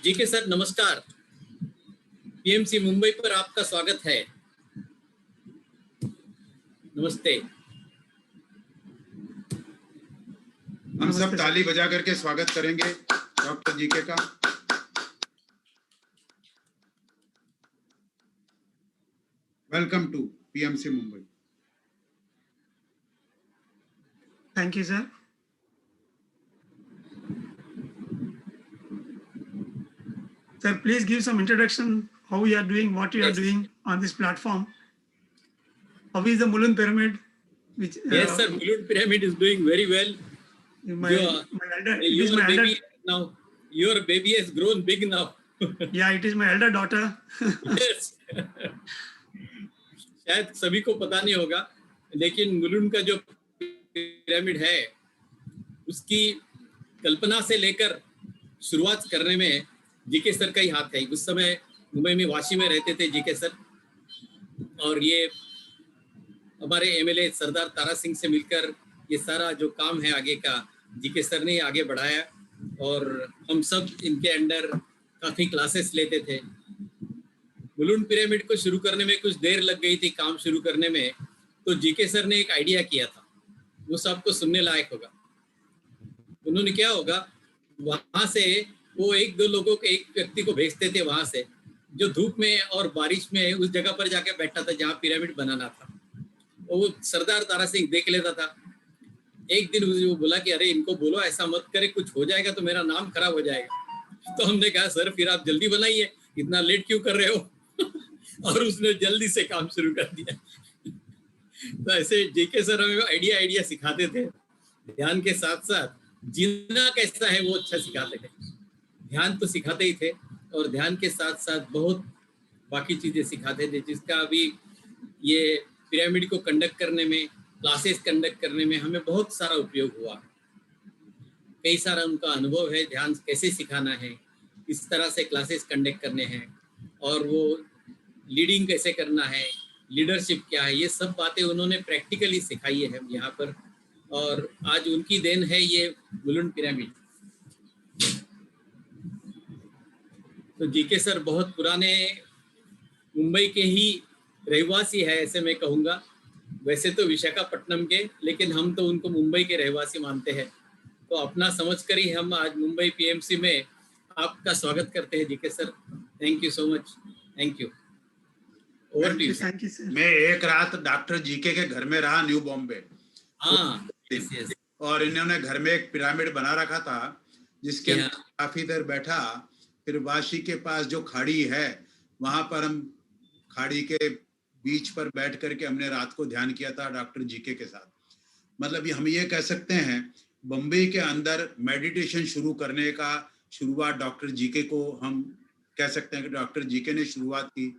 GK sir नमस्कार। PMC Mumbai पर आपका स्वागत है। नमस्ते। हम सब ताली बजा करके स्वागत करेंगे डॉक्टर जीके का। Welcome to PMC Mumbai. Thank you sir. Sir, please give some introduction, how you are doing, what you are doing on this platform. How is the Mulund Pyramid? Which, yes, sir, Mulund Pyramid is doing very well. Now, your baby has grown big now. Yeah, it is my elder daughter. Yes. शायद सभी को पता नहीं होगा, लेकिन मुलुंड का जो pyramid है, उसकी कल्पना से लेकर शुरुआत करने में जीके सर का ही हाथ है। उस समय मुंबई में वाशी में रहते थे जीके सर, और ये हमारे एमएलए सरदार तारा सिंह से मिलकर ये सारा जो काम है आगे का जीके सर ने आगे बढ़ाया, और हम सब इनके अंडर काफ़ी क्लासेस लेते थे। मुलुंड पिरामिड को शुरू करने में कुछ देर लग गई थी, काम शुरू करने में, तो जीके सर ने एक आइडिया किया था, वो सबको सुनने लायक होगा। उन्होंने क्या होगा, वहाँ से वो एक दो लोगों को, एक व्यक्ति को भेजते थे वहाँ से, जो धूप में और बारिश में उस जगह पर जाके बैठा था जहाँ पिरामिड बनाना था। वो सरदार तारा सिंह देख लेता था। एक दिन वो बोला कि अरे इनको बोलो ऐसा मत करे, कुछ हो जाएगा तो मेरा नाम खराब हो जाएगा। तो हमने कहा सर फिर आप जल्दी बनाइए, इतना लेट क्यों कर रहे हो? और उसने जल्दी से काम शुरू कर दिया। तो ऐसे जीके सर हमें आइडिया सिखाते थे। ध्यान के साथ साथ जीना कैसा है वो अच्छा सिखाते थे। ध्यान तो सिखाते ही थे, और ध्यान के साथ साथ बहुत बाकी चीजें सिखाते थे, जिसका अभी ये पिरामिड को कंडक्ट करने में, क्लासेस कंडक्ट करने में हमें बहुत सारा उपयोग हुआ। कई सारा उनका अनुभव है, ध्यान कैसे सिखाना है, इस तरह से क्लासेस कंडक्ट करने हैं, और वो लीडिंग कैसे करना है, लीडरशिप क्या है, ये सब बातें उन्होंने प्रैक्टिकली सिखाई है हम यहाँ पर। और आज उनकी देन है ये मुलुंड पिरामिड। तो जीके सर बहुत पुराने मुंबई के ही रहवासी है, ऐसे मैं कहूँगा। वैसे तो विशाखापट्टनम के, लेकिन हम तो उनको मुंबई के रहवासी मानते हैं। तो अपना समझकर ही हम आज मुंबई पीएमसी में आपका स्वागत करते हैं GK sir. Thank you so much. Thank you. Over to you sir. मैं एक रात डॉक्टर जीके के घर में रहा, न्यू बॉम्बे। हाँ, और इन्होंने घर में एक पिरामिड बना रखा था, जिसके अंदर काफी देर बैठा। फिर वाशी के पास जो खाड़ी है, वहां पर हम खाड़ी के बीच पर बैठ करके हमने रात को ध्यान किया था डॉक्टर जीके के साथ। मतलब हम ये कह सकते हैं बम्बई के अंदर मेडिटेशन शुरू करने का शुरुआत डॉक्टर जीके को हम कह सकते हैं कि डॉक्टर जीके ने शुरुआत की।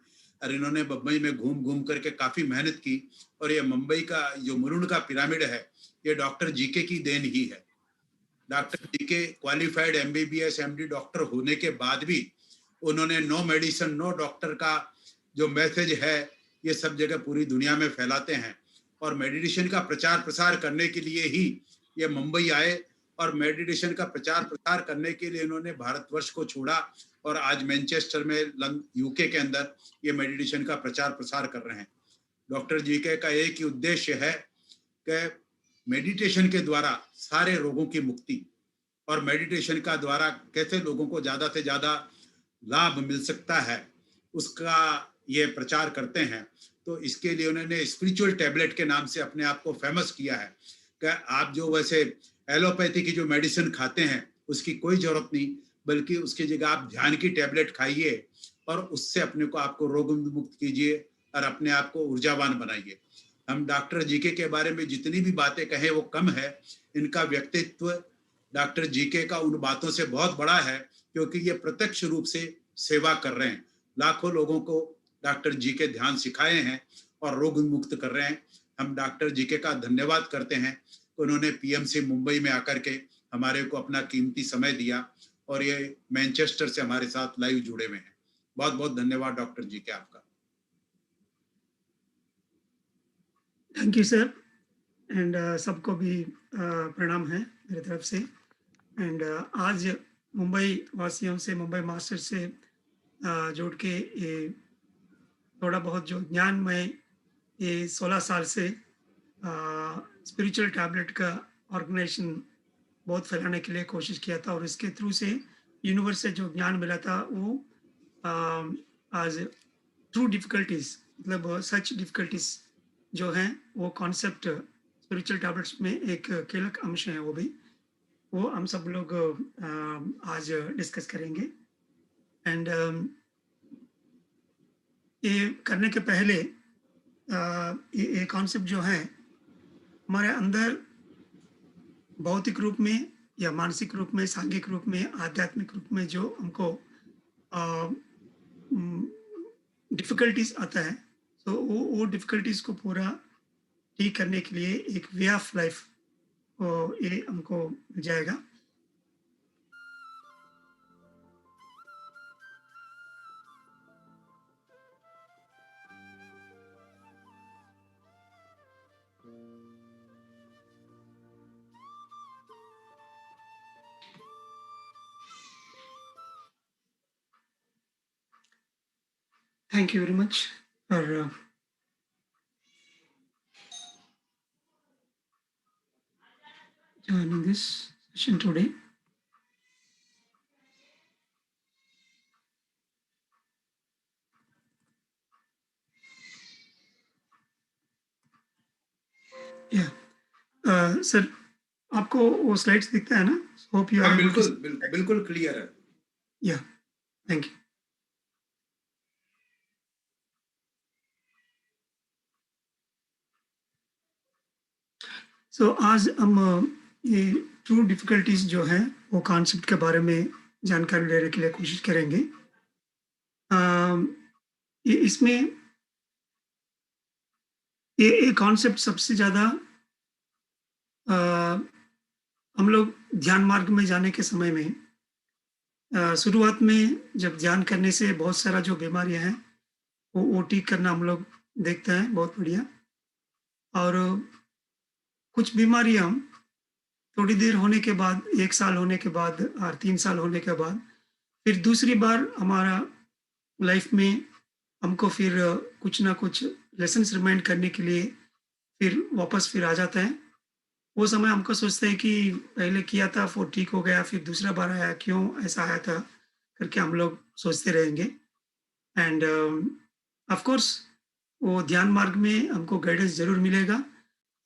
और इन्होंने बम्बई में घूम घूम करके काफी मेहनत की, और ये मुंबई का जो मुलुंड का पिरामिड है, ये डॉक्टर जीके की देन ही है। Doctor GK qualified MBBS MD doctor होने के बाद भी उन्होंने नो मेडिसिन नो डॉक्टर का जो मैसेज है, ये सब जगह पूरी दुनिया में फैलाते हैं। और मेडिटेशन का प्रचार प्रसार करने के लिए ही ये मुंबई आए, और मेडिटेशन का प्रचार प्रसार करने के लिए इन्होंने भारतवर्ष को छोड़ा, और आज मैनचेस्टर में यूके के अंदर ये मेडिटेशन का प्रचार प्रसार कर रहे हैं। डॉक्टर जीके का एक ही उद्देश्य है कि मेडिटेशन के द्वारा सारे रोगों की मुक्ति, और मेडिटेशन का द्वारा कैसे लोगों को ज्यादा से ज्यादा लाभ मिल सकता है, उसका ये प्रचार करते हैं। तो इसके लिए उन्होंने स्पिरिचुअल टैबलेट के नाम से अपने आप को फेमस किया है कि आप जो वैसे एलोपैथी की जो मेडिसिन खाते हैं उसकी कोई जरूरत नहीं, बल्कि उसकी जगह आप ध्यान की टैबलेट खाइए, और उससे अपने को आपको रोग मुक्त कीजिए और अपने आप को ऊर्जावान बनाइए। हम डॉक्टर जीके के बारे में जितनी भी बातें कहें वो कम है। इनका व्यक्तित्व डॉक्टर जीके का उन बातों से बहुत बड़ा है, क्योंकि ये प्रत्यक्ष रूप से सेवा कर रहे हैं। लाखों लोगों को डॉक्टर जीके ध्यान सिखाए हैं और रोग मुक्त कर रहे हैं। हम डॉक्टर जीके का धन्यवाद करते हैं, उन्होंने पीएमसी मुंबई में आकर के हमारे को अपना कीमती समय दिया, और ये मैनचेस्टर से हमारे साथ लाइव जुड़े हुए हैं। बहुत बहुत धन्यवाद डॉक्टर जीके आपका। Thank you sir. एंड सबको भी प्रणाम है मेरी तरफ से। एंड आज मुंबई वासियों से, मुंबई मास्टर से जुड़ के ये थोड़ा बहुत जो ज्ञान मैं ये 16 साल से स्पिरिचुअल टैबलेट का ऑर्गेनाइजेशन बहुत फैलाने के लिए कोशिश किया था, और इसके थ्रू से यूनिवर्स से जो ज्ञान मिला था वो आज थ्रू डिफिकल्टीज, मतलब सच डिफिकल्टीज जो हैं वो कॉन्सेप्ट स्पिरिचुअल टैबलेट्स में एक कीलक अंश है, वो हम सब लोग आज डिस्कस करेंगे। एंड ये करने के पहले ये कॉन्सेप्ट जो है हमारे अंदर भौतिक रूप में या मानसिक रूप में, सांघिक रूप में, आध्यात्मिक रूप में जो हमको डिफिकल्टीज आता है, तो वो डिफिकल्टीज को पूरा ठीक करने के लिए एक वे ऑफ लाइफ ये हमको मिल जाएगा। Thank you very much for joining this session today. Yeah, sir आपको वो स्लाइड्स दिखता है ना? होप यू आर बिल्कुल बिल्कुल क्लियर है। या थैंक यू। सो आज हम ये ट्रू डिफिकल्टीज जो है वो कॉन्सेप्ट के बारे में जानकारी लेने के लिए कोशिश करेंगे। इसमें ये कॉन्सेप्ट सबसे ज़्यादा हम लोग ध्यान मार्ग में जाने के समय में शुरुआत में जब ध्यान करने से बहुत सारा जो बीमारियां हैं वो ठीक करना हम लोग देखते हैं, बहुत बढ़िया। और कुछ बीमारियां थोड़ी देर होने के बाद, 1 साल होने के बाद और 3 साल होने के बाद फिर दूसरी बार हमारा लाइफ में हमको फिर कुछ ना कुछ लेसन्स रिमाइंड करने के लिए फिर वापस फिर आ जाता है। वो समय हमको सोचते हैं कि पहले किया था वो ठीक हो गया, फिर दूसरा बार आया, क्यों ऐसा आया था करके हम लोग सोचते रहेंगे। एंड ऑफ कोर्स वो ध्यान मार्ग में हमको गाइडेंस ज़रूर मिलेगा,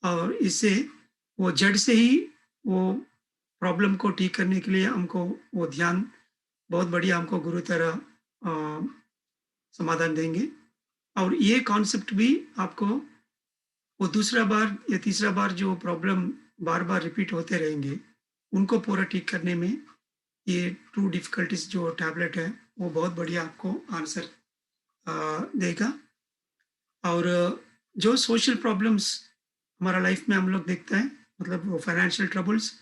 और इससे वो जड़ से ही वो प्रॉब्लम को ठीक करने के लिए हमको वो ध्यान बहुत बढ़िया हमको गुरु तरह समाधान देंगे। और ये कॉन्सेप्ट भी आपको वो दूसरा बार या तीसरा बार जो प्रॉब्लम बार बार रिपीट होते रहेंगे उनको पूरा ठीक करने में ये ट्रू डिफिकल्टीज जो टैबलेट है वो बहुत बढ़िया आपको आंसर देगा। और जो सोशल प्रॉब्लम्स हमारा लाइफ में हम लोग देखते हैं, मतलब वो फाइनेंशियल ट्रबल्स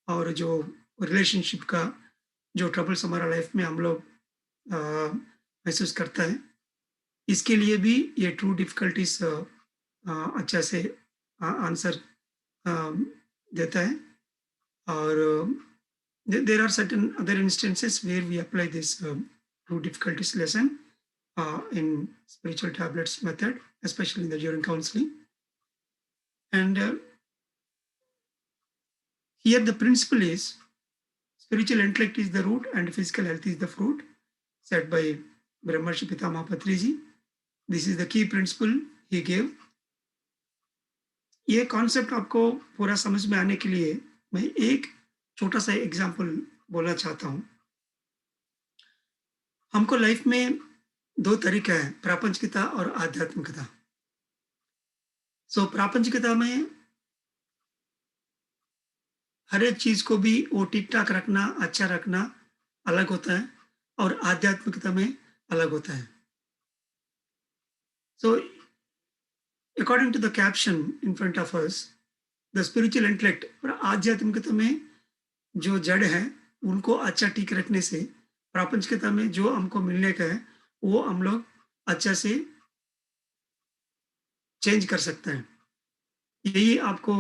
और जो रिलेशनशिप का जो ट्रबल्स हमारा लाइफ में हम लोग महसूस करता है, इसके लिए भी ये ट्रू डिफिकल्टीज अच्छा से आंसर देता है। और there are certain other instances where we apply this true difficulties lesson in spiritual tablets method, especially during counseling. And here the principle is spiritual intellect is the root and physical health is the fruit, said by Brahmarshi Pitamaha Patriji. This is the key principle he gave. ये concept आपको पूरा समझ में आने के लिए मैं एक छोटा सा एग्जाम्पल बोलना चाहता हूँ। हमको लाइफ में 2 तरीका है, प्रापंचिकता और आध्यात्मिकता। प्रापंचिकता में हर एक चीज को भी वो ठीक ठाक रखना, अच्छा रखना अलग होता है, और आध्यात्मिकता में अलग होता है। According to the caption in front of us, the spiritual intellect, आध्यात्मिकता में जो जड़ है उनको अच्छा ठीक रखने से प्रापंचिकता में जो हमको मिलने का है वो हम लोग अच्छा से चेंज कर सकते हैं। यही आपको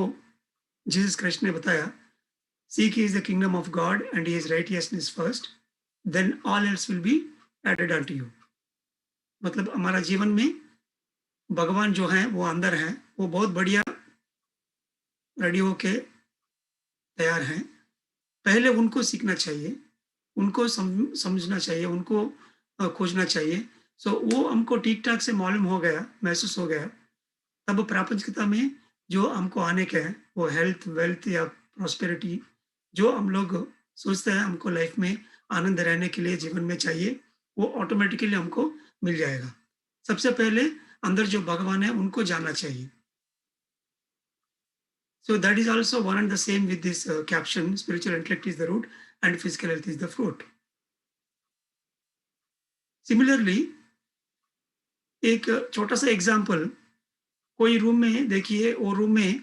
जीसस क्राइस्ट ने बताया, seek is the kingdom of God and his righteousness first, then all else will be added unto you. मतलब हमारा जीवन में भगवान जो है वो अंदर है, वो बहुत बढ़िया रेडी होके तैयार हैं। पहले उनको सीखना चाहिए, उनको समझना चाहिए, उनको खोजना चाहिए। सो वो हमको ठीक-ठाक से मालूम हो गया, महसूस हो गया, तब प्रापंचिकता में जो हमको आने के हैं, वो हेल्थ, वेल्थ या प्रॉस्पेरिटी जो हम लोग सोचते हैं हमको लाइफ में आनंद रहने के लिए जीवन में चाहिए, वो ऑटोमेटिकली हमको मिल जाएगा। सबसे पहले अंदर जो भगवान है उनको जानना चाहिए। So that is also one and the same with this caption, spiritual intellect is the root and physical health is the fruit. Similarly, एक छोटा सा एग्जाम्पल, कोई रूम में देखिए, वो रूम में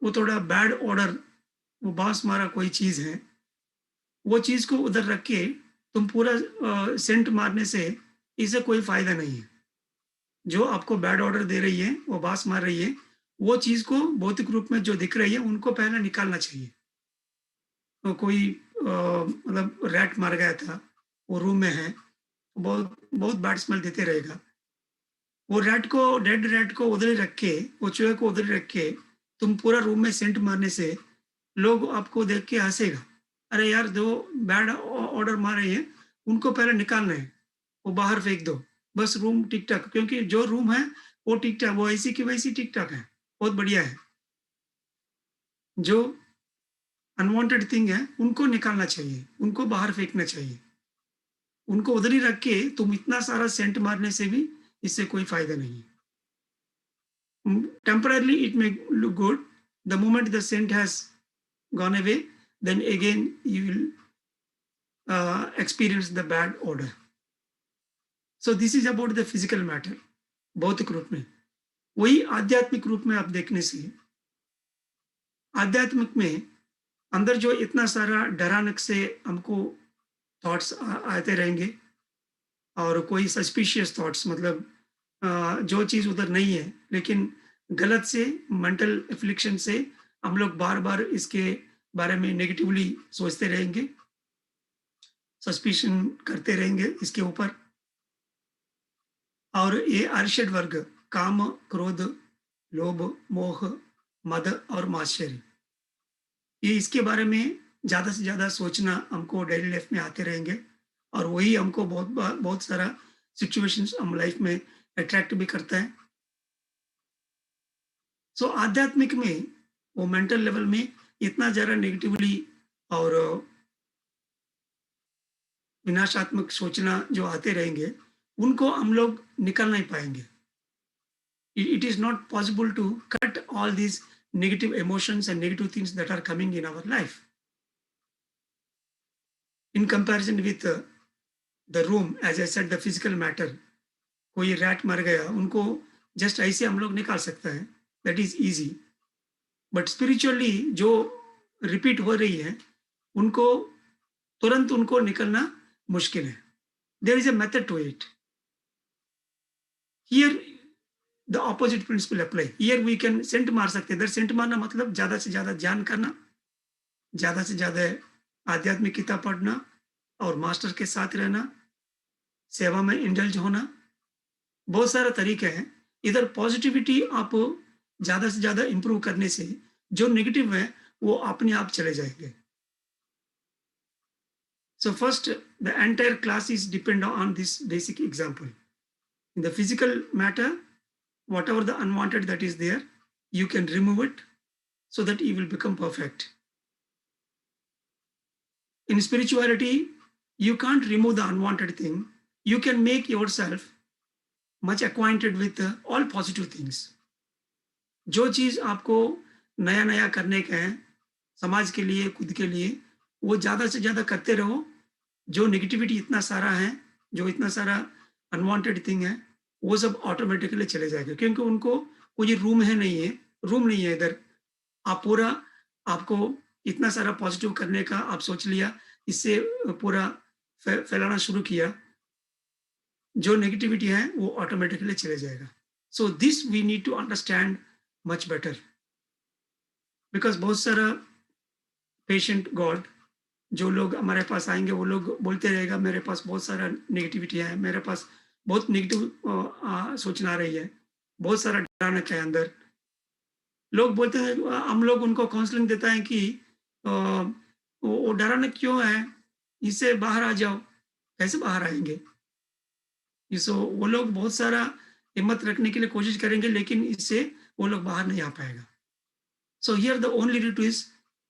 वो थोड़ा बैड ऑर्डर, वो बांस मारा कोई चीज है, वो चीज को उधर रख के तुम पूरा सेंट मारने से इसे कोई फायदा नहीं है। जो आपको बैड ऑर्डर दे रही है, वो बांस मार रही है, वो चीज को भौतिक रूप में जो दिख रही है उनको पहले निकालना चाहिए। तो कोई मतलब रैट मार गया था, वो रूम में है, बहुत बहुत बैड स्मेल देते रहेगा। वो रैट को, डेड रैट को उधर ही रख के, वो चूहे को उधर ही रख के तुम पूरा रूम में सेंट मारने से लोग आपको देख के हंसेगा, अरे यार जो बैड ऑर्डर मार रही है उनको पहले निकालना है, वो बाहर फेंक दो, बस रूम ठीक ठाक, क्योंकि जो रूम है वो ठीक ठाक, वो ऐसी की वैसी ठीक ठाक है, बहुत बढ़िया है। जो अनवांटेड थिंग है उनको निकालना चाहिए, उनको बाहर फेंकना चाहिए। उनको उधर ही रख के तुम इतना सारा सेंट मारने से भी इससे कोई फायदा नहीं है। Temporarily it may look good, the moment the scent has gone away, then again you will experience the bad odor. So this is about the physical matter, भौतिक रूप में। वही आध्यात्मिक रूप में आप देखने से, आध्यात्मिक में अंदर जो इतना सारा डरानक से हमको थॉट्स आते रहेंगे, और कोई सस्पिशियस थॉट्स, मतलब जो चीज उधर नहीं है, लेकिन गलत से मेंटल एफ्लिक्शन से हम लोग बार बार इसके बारे में नेगेटिवली सोचते रहेंगे, सस्पिशन करते रहेंगे इसके ऊपर। और ये अर्षड वर्ग, काम, क्रोध, लोभ, मोह, मद और मात्सर्य, ये इसके बारे में ज्यादा से ज्यादा सोचना हमको डेली लाइफ में आते रहेंगे, और वही हमको बहुत सारा सिचुएशंस हम लाइफ में अट्रैक्ट भी करता है। सो आध्यात्मिक में वो मेंटल लेवल में इतना ज्यादा नेगेटिवली और विनाशात्मक सोचना जो आते रहेंगे, उनको हम लोग निकल नहीं पाएंगे। It is not possible to cut all these negative emotions and negative things that are coming in our life. In comparison with the room, as I said, the physical matter, कोई रैट मर गया, उनको just ऐसे हम लोग निकाल सकते हैं, that is easy. But spiritually जो रिपीट हो रही है, उनको तुरंत उनको निकलना मुश्किल है। There is a method to it. Here the opposite principle apply. Here we can sent मार सकते हैं। सेंट मारना मतलब ज्यादा से ज्यादा ध्यान करना, ज्यादा से ज्यादा आध्यात्मिक किताब पढ़ना और मास्टर के साथ रहना, सेवा में इंडल्ज होना, बहुत सारा तरीके हैं। इधर पॉजिटिविटी आप ज्यादा से ज्यादा इंप्रूव करने से जो नेगेटिव है वो अपने आप चले जाएंगे। So first, the entire class is depend on this basic example. In the physical matter, whatever the unwanted that is there, you can remove it so that you will become perfect. In spirituality, you can't remove the unwanted thing. You can make yourself much acquainted with all positive things. जो चीज आपको नया नया करने का है, समाज के लिए, खुद के लिए, वो ज्यादा से ज्यादा करते रहो। जो नेगेटिविटी इतना सारा है, जो इतना सारा अनवांटेड थिंग है, वो सब ऑटोमेटिकली चले जाएगा, क्योंकि उनको कोई रूम नहीं है इधर। आप पूरा, आपको इतना सारा पॉजिटिव करने का आप सोच लिया, इससे पूरा फैलाना शुरू किया, जो नेगेटिविटी है वो ऑटोमेटिकली चले जाएगा। So this we need to understand much better, because बहुत सारा पेशेंट गॉड। जो लोग हमारे पास आएंगे वो लोग बोलते रहेगा मेरे पास बहुत सारा नेगेटिविटी है, मेरे पास बहुत नेगेटिव सोचना आ रही है, बहुत सारा डरानक है अंदर। लोग बोलते हैं, हम लोग उनको काउंसलिंग देता है कि अ, वो डरानक क्यों है, इससे बाहर आ जाओ। कैसे बाहर आएंगे? सो वो लोग बहुत सारा हिम्मत रखने के लिए कोशिश करेंगे, लेकिन इससे वो लोग बाहर नहीं आ पाएगा। So here the only root is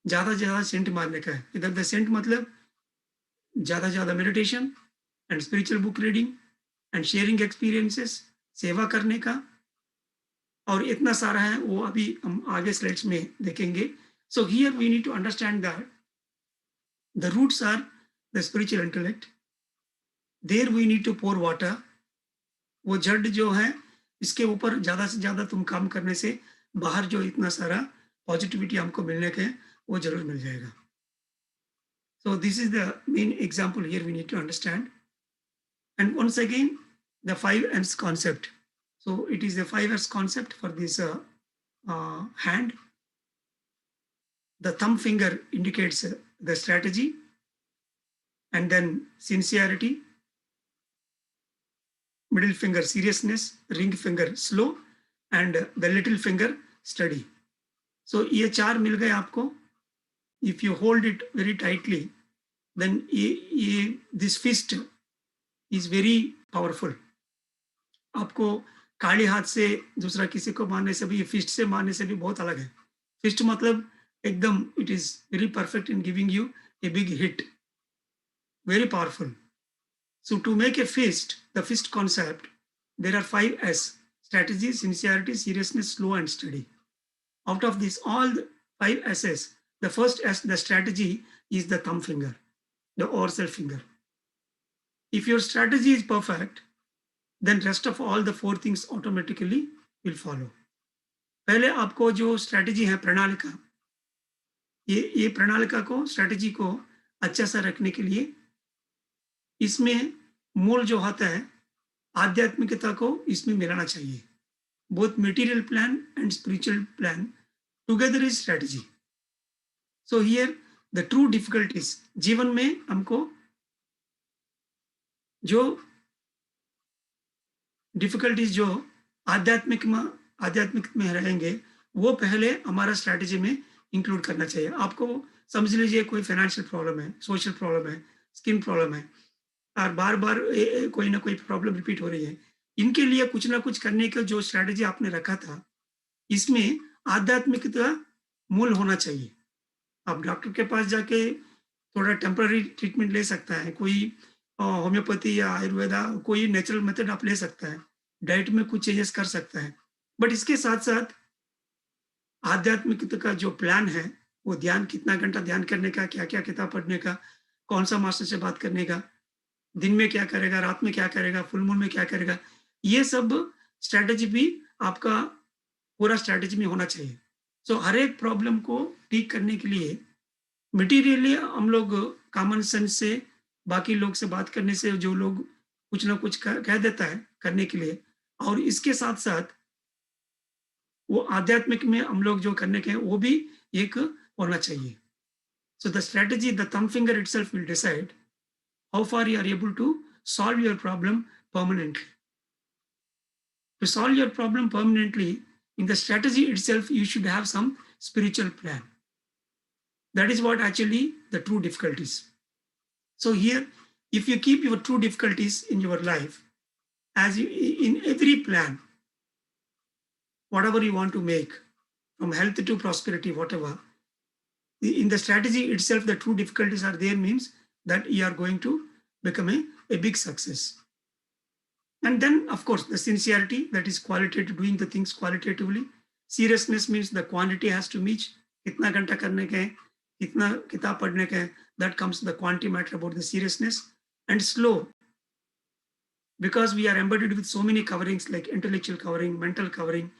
ज्यादा से ज्यादा सेंट मारने का है। इधर द सेंट मतलब ज्यादा से ज्यादा meditation and spiritual book reading and sharing experiences, सेवा करने का, और इतना सारा है वो अभी हम आगे स्लाइड्स में देखेंगे। So here we need to understand that the roots are the spiritual intellect, there we need to pour water. वो जड़ जो है इसके ऊपर ज्यादा से ज्यादा तुम काम करने से बाहर जो इतना सारा पॉजिटिविटी हमको मिलने के वो जरूर मिल जाएगा। So this is the main example here we need to understand. And once again, the 5 Ns concept. So it is the 5 S concept for this hand. The thumb finger indicates the strategy, and then sincerity, middle finger seriousness, ring finger slow, and the little finger steady. So ये 4 मिल गए आपको। If you hold it very tightly, then this fist is very powerful. आपको काली हाथ से दूसरा किसी को मारने से भी, फिस्ट से मारने से भी बहुत अलग है। फिस्ट मतलब एकदम it is very perfect in giving U a big hit, very powerful. So to make a fist, the fist concept, there are 5S: strategy, sincerity, seriousness, slow, and steady. Out of this, all the 5 S's, the first S, the strategy, is the thumb finger, the overself finger. If your strategy is perfect, then rest of all the 4 things automatically will follow. पहले आपको जो strategy है, प्रणालिका, ये प्रणालिका को, strategy को अच्छा सा रखने के लिए इसमें मूल जो होता है आध्यात्मिकता को इसमें मिलाना चाहिए। Both material plan and spiritual plan together is strategy. So here the true difficulties, जीवन में हमको जो डिफिकल्टीज जो आध्यात्मिक में रहेंगे वो पहले हमारा स्ट्रैटेजी में इंक्लूड करना चाहिए। आपको समझ लीजिए कोई फाइनेंशियल प्रॉब्लम है, सोशल प्रॉब्लम है, स्किन प्रॉब्लम है, और बार बार कोई ना कोई प्रॉब्लम रिपीट हो रही है, इनके लिए कुछ ना कुछ करने का जो स्ट्रैटेजी आपने रखा था, इसमें आध्यात्मिकता मूल होना चाहिए। आप डॉक्टर के पास जाके थोड़ा टेम्पररी ट्रीटमेंट ले सकता है, कोई होम्योपैथी या आयुर्वेदा, कोई नेचुरल मेथड आप ले सकता है, डाइट में कुछ चेंजेस कर सकता है, बट इसके साथ साथ आध्यात्मिकता का जो प्लान है, वो ध्यान, कितना घंटा ध्यान करने का, क्या क्या किताब पढ़ने का, कौन सा मास्टर से बात करने का, दिन में क्या करेगा, रात में क्या करेगा, फुल मून में क्या करेगा, ये सब स्ट्रैटेजी भी आपका पूरा स्ट्रैटेजी में होना चाहिए। सो हर एक प्रॉब्लम को ठीक करने के लिए मटीरियली हम लोग कॉमन सेंस से, बाकी लोग से बात करने से, जो लोग कुछ ना कुछ कह देता है करने के लिए, और इसके साथ साथ वो आध्यात्मिक में हम लोग जो करने के हैं वो भी एक होना चाहिए। So the strategy, the thumb finger itself will decide how far you are able to solve your problem permanently. To solve your problem permanently, in the strategy itself, you should have some spiritual plan. That is what actually the true difficulties. So here, if you keep your true difficulties in your life, as you, in every plan, whatever you want to make, from health to prosperity, whatever, in the strategy itself, the true difficulties are there, means that you are going to become a big success. And then, of course, the sincerity, that is qualitative, doing the things qualitatively. Seriousness means the quantity has to meet. Kitna घंटा करने के, कितना किताब पढ़ने के, that comes the quantity matter about the seriousness. And slow, because we are embedded with so many coverings like intellectual covering, mental covering,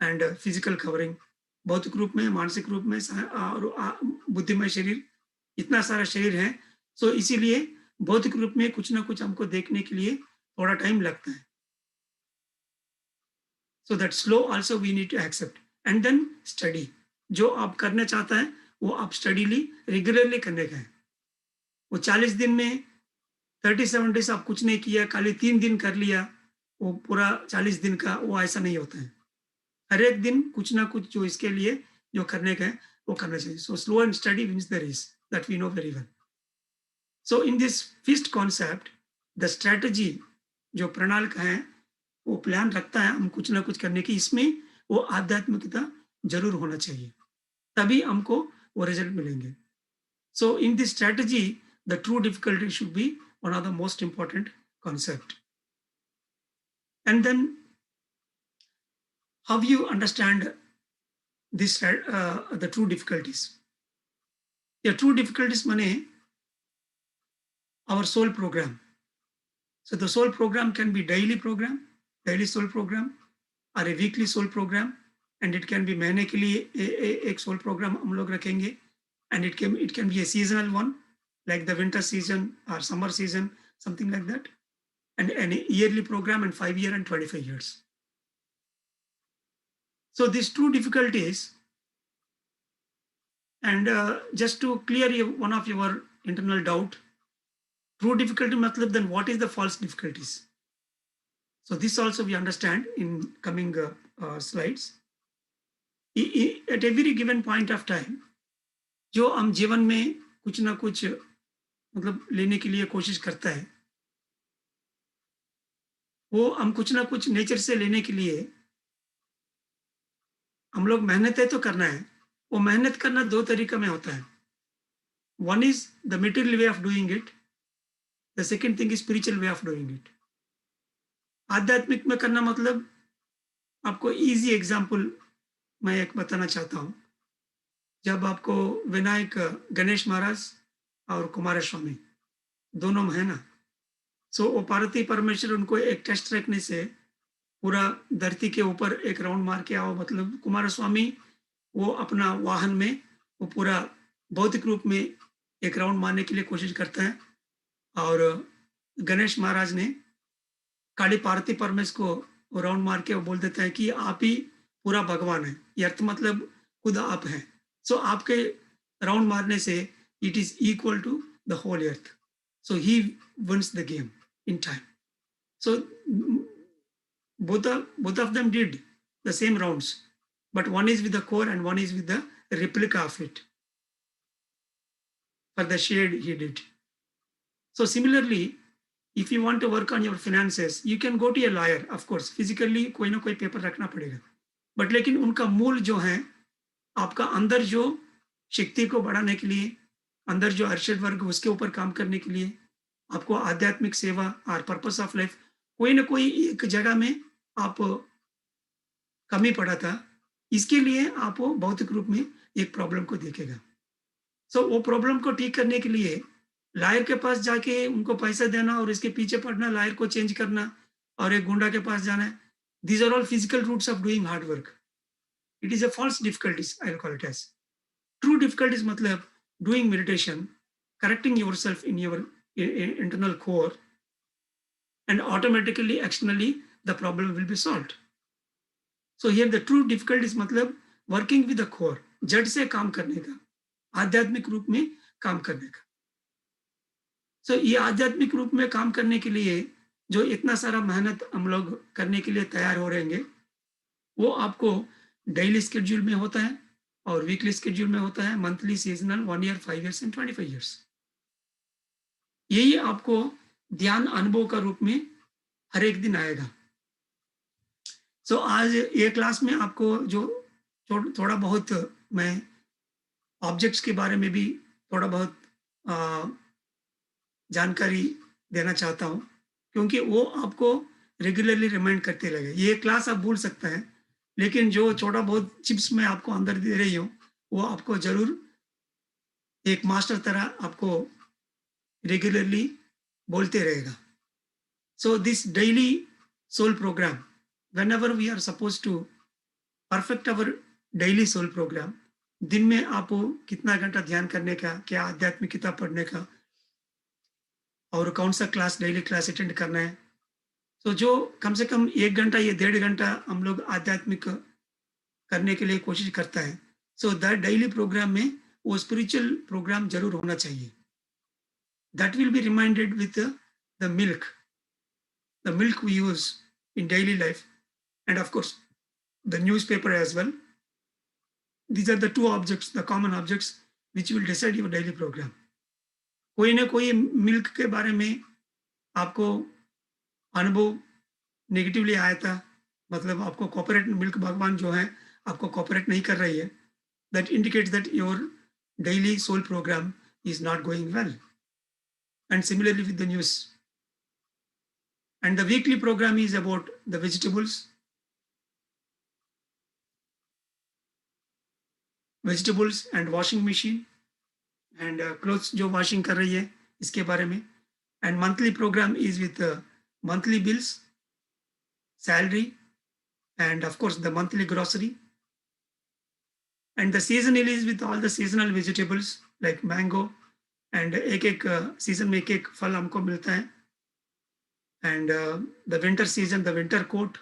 and physical covering. भौतिक रूप में, मानसिक रूप में और बुद्धिमय शरीर, इतना सारा शरीर है। सो इसीलिए भौतिक रूप में कुछ ना कुछ हमको देखने के लिए थोड़ा टाइम लगता है। So that slow also we need to accept and then steady. जो आप करना चाहता है वो आप स्टडीली रेगुलरली करने का है। वो 40 दिन में 37 डेज आप कुछ नहीं किया, खाली 3 दिन कर लिया, वो पूरा 40 दिन का वो ऐसा नहीं होता है। हर एक दिन कुछ ना कुछ जो इसके लिए जो करने का है वो करना चाहिए। So slow and steady wins the race, that we know very well. So in this feast concept the strategy जो प्रणाल का है वो प्लान रखता है हम कुछ ना कुछ करने की, इसमें वो आध्यात्मिकता जरूर होना चाहिए, तभी हमको वो रिजल्ट मिलेंगे। So in this strategy the true difficulty should be one of the most important concept. And then how you understand this the true difficulties. The true difficulties mean our soul program. So the soul program can be daily soul program, or a weekly soul program, and it can be महीने के लिए एक soul program हम लोग रखेंगे, and it can be a seasonal one like the winter season or summer season, something like that, and a yearly program and 5 year and 25 years. So these two difficulties, and just to clear one of your internal doubt, true difficulty matlab, then what is the false difficulties? So this also we understand in coming slides. At every given point of time, जो हम जीवन में कुछ ना कुछ मतलब लेने के लिए कोशिश करता है, वो हम कुछ ना कुछ नेचर से लेने के लिए हम लोग मेहनत है तो करना है। वो मेहनत करना दो तरीका में होता है। One is the material way of doing it, the second thing is spiritual way of doing it. आध्यात्मिक में करना मतलब, आपको इजी एग्जांपल मैं एक बताना चाहता हूँ। जब आपको विनायक गणेश महाराज और कुमार स्वामी दोनों है ना, सो वो पार्वती परमेश्वर उनको एक टेस्ट रखने से पूरा धरती के ऊपर एक राउंड मार के आओ, मतलब कुमार स्वामी वो अपना वाहन में वो पूरा भौतिक रूप में एक राउंड मारने के लिए कोशिश करता है, और गणेश महाराज ने काली पार्वती परमेश्वर को राउंड मार के वो बोल देता है कि आप ही पूरा भगवान है, ये अर्थ मतलब खुद आप हैं। सो आपके राउंड मारने से it is equal to the whole earth, so he wins the game in time. So both of them did the same rounds, but one is with the core and one is with the replica of it for the shade he did. So similarly, if you want to work on your finances, you can go to a lawyer, of course physically कोई ना कोई paper रखना पड़ेगा, but लेकिन उनका मूल जो है आपका अंदर जो शक्ति को बढ़ाने के लिए, अंदर जो अर्शद वर्ग उसके ऊपर काम करने के लिए, आपको आध्यात्मिक सेवा और पर्पस ऑफ लाइफ कोई ना कोई एक जगह में आप कमी पड़ा था, इसके लिए आप भौतिक रूप में एक प्रॉब्लम को देखेगा। सो वो प्रॉब्लम को ठीक करने के लिए लायर के पास जाके उनको पैसा देना और इसके पीछे पड़ना, लायर को चेंज करना और एक गुंडा के पास जाना है, these are all physical roots of doing hard work. It is a false difficulties, I'll call it as. True difficulties मतलब doing meditation, correcting yourself in your internal core, and automatically externally the problem will be solved. So here the true difficulties मतलब working with the core, जड़ से काम करने का, आध्यात्मिक रूप में काम करने का। So ये आध्यात्मिक रूप में काम करने के लिए जो इतना सारा मेहनत हम लोग करने के लिए तैयार हो रहेंगे, वो आपको डेली स्केड्यूल में होता है और वीकली स्केड्यूल में होता है, monthly, seasonal, 1 year, 5 years and 25 years। यही आपको ध्यान अनुभव का रूप में हर एक दिन आएगा। सो आज ये क्लास में आपको जो थोड़ा बहुत मैं ऑब्जेक्ट्स के बारे में भी थोड़ा बहुत जानकारी देना चाहता हूँ, क्योंकि वो आपको रेगुलरली रिमाइंड करते रहे। ये क्लास आप भूल सकते हैं, लेकिन जो छोटा बहुत चिप्स मैं आपको अंदर दे रही हूँ वो आपको जरूर एक मास्टर तरह आपको रेगुलरली बोलते रहेगा। So this daily soul program, whenever we are supposed to perfect our daily soul program, दिन में आपको कितना घंटा ध्यान करने का, क्या आध्यात्मिक किताब पढ़ने का, और कौन सा क्लास डेली क्लास अटेंड करना है। तो जो कम से कम 1 घंटा या 1.5 घंटा हम लोग आध्यात्मिक करने के लिए कोशिश करता है, सो दैट डेली प्रोग्राम में वो स्पिरिचुअल प्रोग्राम जरूर होना चाहिए. That will be reminded with the milk we use in daily life, and of course the newspaper as well. These are the two objects, the common objects, which will decide your daily program. कोई ना कोई milk के बारे में आपको अनुभव negatively आया था, मतलब आपको कॉर्पोरेट मिल्क भगवान जो है आपको कॉर्पोरेट नहीं कर रही है. That indicates that your daily soul program is not going well. And similarly with the news. And the weekly program is about the vegetables and washing machine and clothes जो washing कर रही है इसके बारे में. And monthly program is with monthly bills, salary, and of course the monthly grocery. And the seasonal is with all the seasonal vegetables like mango, and एक season में एक फल हमको मिलता है. And the winter season, the winter coat.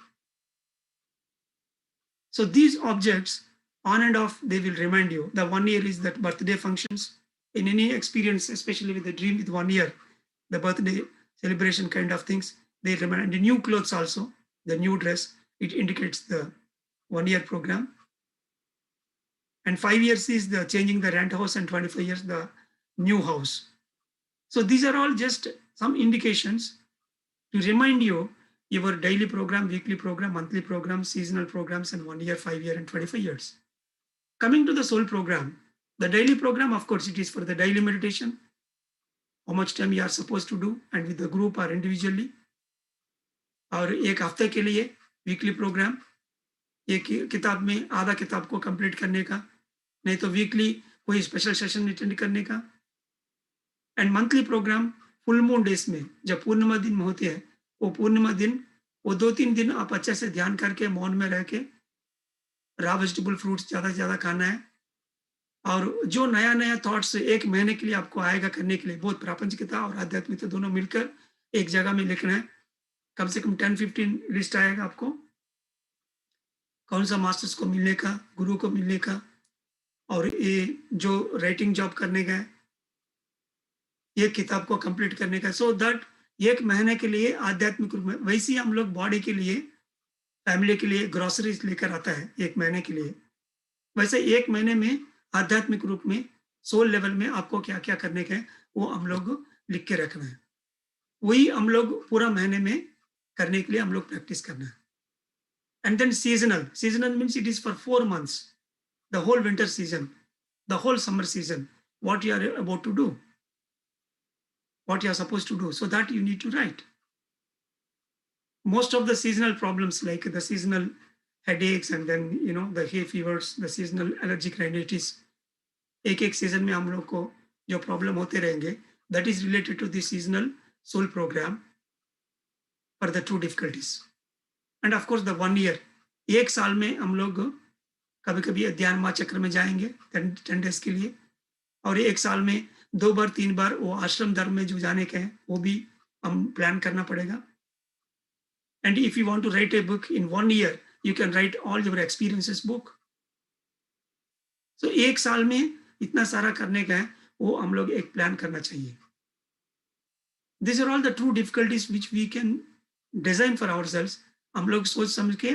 So these objects on and off, they will remind you. The 1 year is that birthday functions. In any experience, especially with the dream with 1 year, the birthday celebration kind of things, they remind. And the new clothes also, the new dress, it indicates the 1 year program. And 5 years is the changing the rent house, and 25 years the new house. So these are all just some indications to remind you your daily program, weekly program, monthly program, seasonal programs, and 1 year, 5 year, and 25 years. Coming to the soul program, the daily program, of course, it is for the daily meditation, how much time you are supposed to do, and with the group or individually. और एक हफ्ते के लिए weekly programme, एक किताब में आधा किताब को कंप्लीट करने का, नहीं तो वीकली कोई स्पेशल सेशन अटेंड करने का. And monthly program full moon days में जब पूर्णिमा दिन में होती है, वो पूर्णिमा दिन वो 2-3 दिन आप अच्छे से ध्यान करके मौन में रह के रॉ वेजिटेबल फ्रूट्स ज़्यादा से ज़्यादा खाना है. और जो नया नया थॉट्स 1 महीने के लिए आपको आएगा करने के लिए, बहुत प्रापंचिकता और आध्यात्मिकता दोनों मिलकर एक जगह में लिखना है. कम से कम 10-15 लिस्ट आएगा आपको, कौन सा मास्टर्स को मिलने का, गुरु को मिलने का, और ये जो राइटिंग जॉब करने का है, ये किताब को कंप्लीट करने का. सो दैट 1 महीने के लिए आध्यात्मिक रूप में, वैसे ही हम लोग बॉडी के लिए, फैमिली के लिए ग्रोसरीज लेकर आता है 1 महीने के लिए, वैसे 1 महीने में आध्यात्मिक रूप में सोल लेवल में आपको क्या क्या करने का है वो हम लोग लिख के रखना है. वही हम लोग पूरा महीने में करने के लिए हम लोग प्रैक्टिस करना है. And then seasonal means it is for 4 months, the whole winter season, the whole summer season, what you are about to do, what you are supposed to do, so that you need to write. Most of the seasonal problems like the seasonal headaches and then the hay fevers, the seasonal allergic rhinitis, एक season में हम लोग को जो problem होते रहेंगे, that is related to the seasonal soul program for the 2 difficulties. And of course the 1 year, 1 साल में हम लोग कभी कभी ध्यान माँ चक्र में जाएंगे 10 डेज के लिए, और 1 साल में 2 बार 3 बार वो आश्रम धर्म में जो जाने के हैं वो भी हम प्लान करना पड़ेगा. And if you want to write a book in 1 year, you can write all your experiences book. So 1 साल में इतना सारा करने का है, वो हम लोग एक प्लान करना चाहिए. This are all the true difficulties which we can design for ourselves. हम लोग सोच समझ के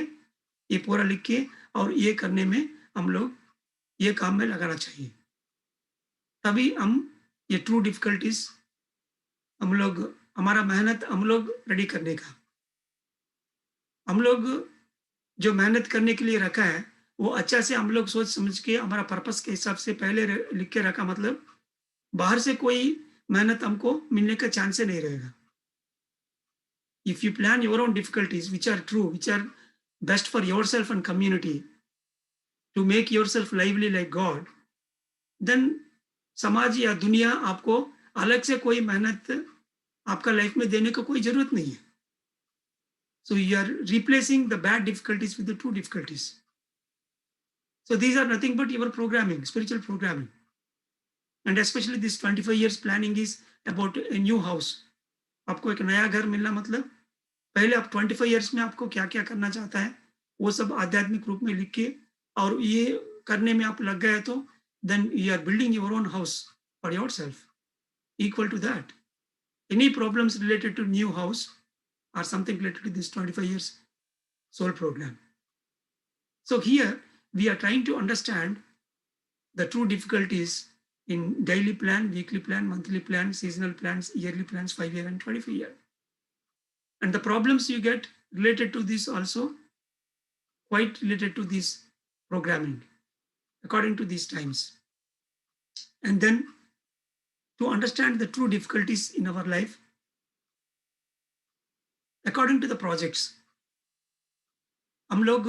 ये पूरा लिख के और ये करने में हम लोग ये काम में लगाना चाहिए, तभी हम ये ट्रू डिफिकल्टीज हम लोग, हमारा मेहनत हम लोग रेडी करने का, हम लोग जो मेहनत करने के लिए रखा है वो अच्छा से हम लोग सोच समझ के हमारा पर्पस के हिसाब से पहले लिख के रखा, मतलब बाहर से कोई मेहनत हमको मिलने का चांस ही नहीं रहेगा. If you plan your own difficulties, which are true, which are best for yourself and community, to make yourself lively like God, then समाज या दुनिया आपको अलग से कोई मेहनत आपका लाइफ में देने को कोई जरूरत नहीं है. So you are replacing the bad difficulties with the true difficulties. So these are nothing but your programming, spiritual programming. And especially this 25 years planning is about a new house. आपको एक नया घर मिलना, मतलब पहले आप 25 years में आपको क्या क्या करना चाहता है वो सब आध्यात्मिक रूप में लिख के, और ये करने में आप लग गए तो then you are building your own house for yourself, equal to that. Any problems related to new house or something related to this 25 years soul program. So here we are trying to understand the true difficulties in daily plan, weekly plan, monthly plan, seasonal plans, yearly plans, 5-year and 25-year. And the problems you get related to this also quite related to this programming according to these times. And then to understand the true difficulties in our life according to the projects. हम लोग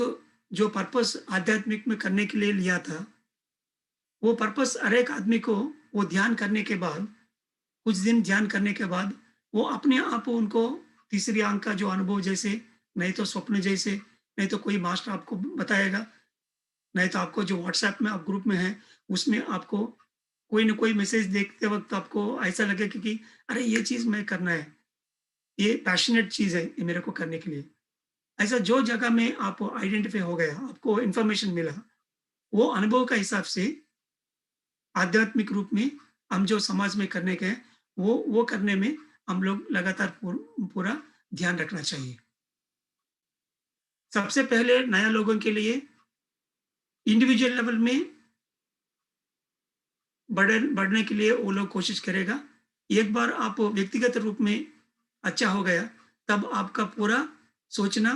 जो purpose आध्यात्मिक में करने के लिए लिया था, वो पर्पस हर एक आदमी को वो ध्यान करने के बाद, कुछ दिन ध्यान करने के बाद, वो अपने आप उनको तीसरी आंख का जो अनुभव जैसे, नहीं तो स्वप्न जैसे, नहीं तो कोई मास्टर आपको बताएगा, नहीं तो आपको जो व्हाट्सएप में आप ग्रुप में है, उसमें आपको कोई ना कोई मैसेज देखते वक्त आपको ऐसा लगे कि अरे ये चीज मैं करना है, ये पैशनेट चीज है ये मेरे को करने के लिए। ऐसा जो जगह में आप आइडेंटिफाई हो गया, आपको इंफॉर्मेशन मिला, वो अनुभव का हिसाब से आध्यात्मिक रूप में हम जो समाज में करने के वो करने में हम लोग लगातार पूरा ध्यान रखना चाहिए। सबसे पहले नया लोगों के लिए इंडिविजुअल लेवल में बढ़ने के लिए वो लोग कोशिश करेगा। एक बार आप व्यक्तिगत रूप में अच्छा हो गया, तब आपका पूरा सोचना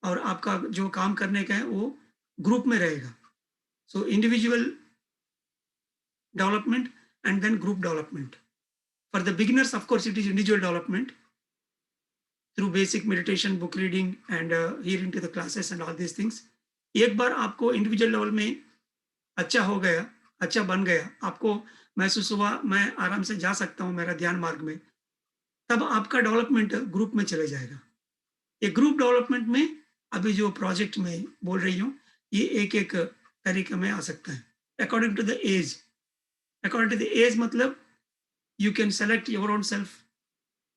और आपका जो काम करने का है वो ग्रुप में रहेगा। So individual development and then group development. For the beginners, of course, it is individual development through basic meditation, book reading, and hearing to the classes and all these things. एक बार आपको individual level में अच्छा हो गया, अच्छा बन गया, आपको महसूस हुआ मैं आराम से जा सकता हूँ मेरा ध्यान मार्ग में, तब आपका डेवलपमेंट ग्रुप में चले जाएगा। ये ग्रुप डेवलपमेंट में अभी जो प्रोजेक्ट में बोल रही हूँ, ये एक तरीके में आ सकता है according to the age. According to the age, matlab, you can select your own self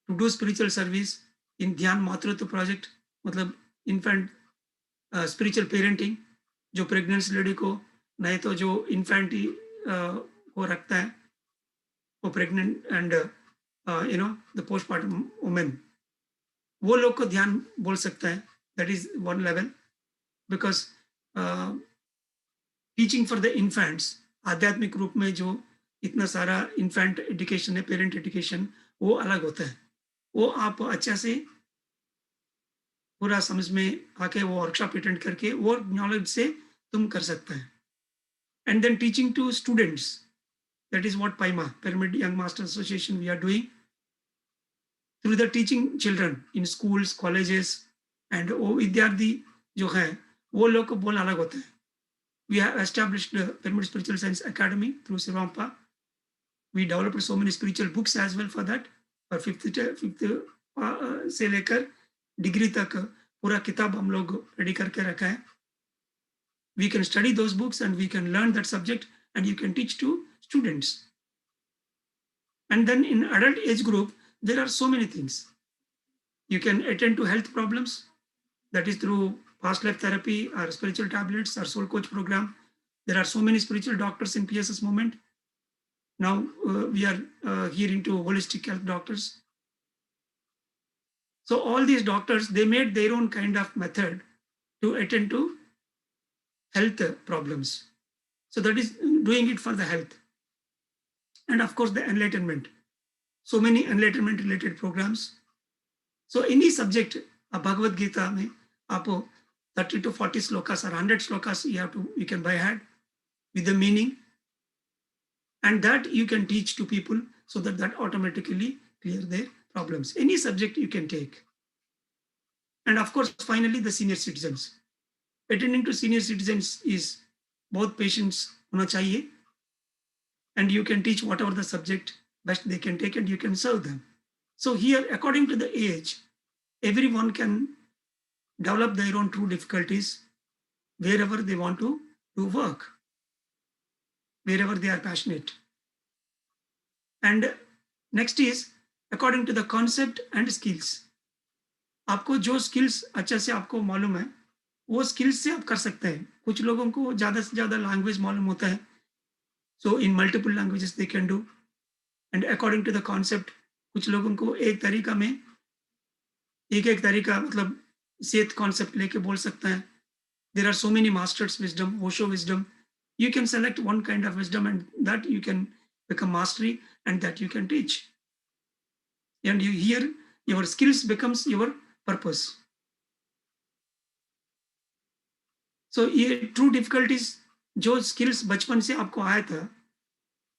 to do spiritual service in Dhyan Matritva project, matlab infant spiritual parenting, जो pregnant lady को नहीं तो जो infant को रखता है, वो pregnant and the postpartum woman, वो लोग को ध्यान बोल सकता है। That is one level, because teaching for the infants आध्यात्मिक रूप में जो इतना सारा इन्फेंट एजुकेशन है, पेरेंट एजुकेशन, वो अलग होता है। वो आप अच्छा से पूरा समझ में आके वो वर्कशॉप अटेंड करके वो नॉलेज से तुम कर सकते हैं। And then teaching to students, that is what पाइमा pyramid young master association we are doing through the teaching children in schools, colleges, and वो विद्यार्थी जो है वो लोग को बोलना अलग होता है। We have established the Pyramid Spiritual Science Academy through Sivampa. We developed so many spiritual books as well for that. और फिफ्थ से लेकर डिग्री तक पूरा किताब हम लोग रेडी करके रखा है। We can study those books and we can learn that subject and you can teach to students. And then in adult age group, there are so many things. You can attend to health problems, that is through past life therapy or spiritual tablets or soul coach program. There are so many spiritual doctors in PSS movement. Now we are hearing to holistic health doctors. So all these doctors, they made their own kind of method to attend to health problems. So that is doing it for the health. And of course the enlightenment. So many enlightenment related programs. So any subject, Bhagavad Gita mein, aap 30 to 40 slokas or 100 slokas you can by heart with the meaning, and that you can teach to people so that automatically clear their problems. Any subject you can take. And of course finally the senior citizens. Attending to senior citizens is both patience hona chahiye, and you can teach whatever the subject best they can take and you can serve them. So here according to the age, everyone can develop their own true difficulties wherever they want to do work, wherever they are passionate. And next is according to the concept and skills. आपको जो skills अच्छा से आपको मालूम है, वो skills से आप कर सकते हैं। कुछ लोगों को ज़्यादा से ज़्यादा language मालूम होता है, So in multiple languages they can do, and according to the concept, कुछ लोगों को एक तरीका में एक तरीका मतलब सेहत कॉन्सेप्ट लेके बोल सकता है. There are so many masters wisdom, Osho wisdom. You can select one kind of wisdom and that you can become mastery and that you can teach. And you here your skills becomes your purpose. So ये true difficulties जो skills बचपन से आपको आया था,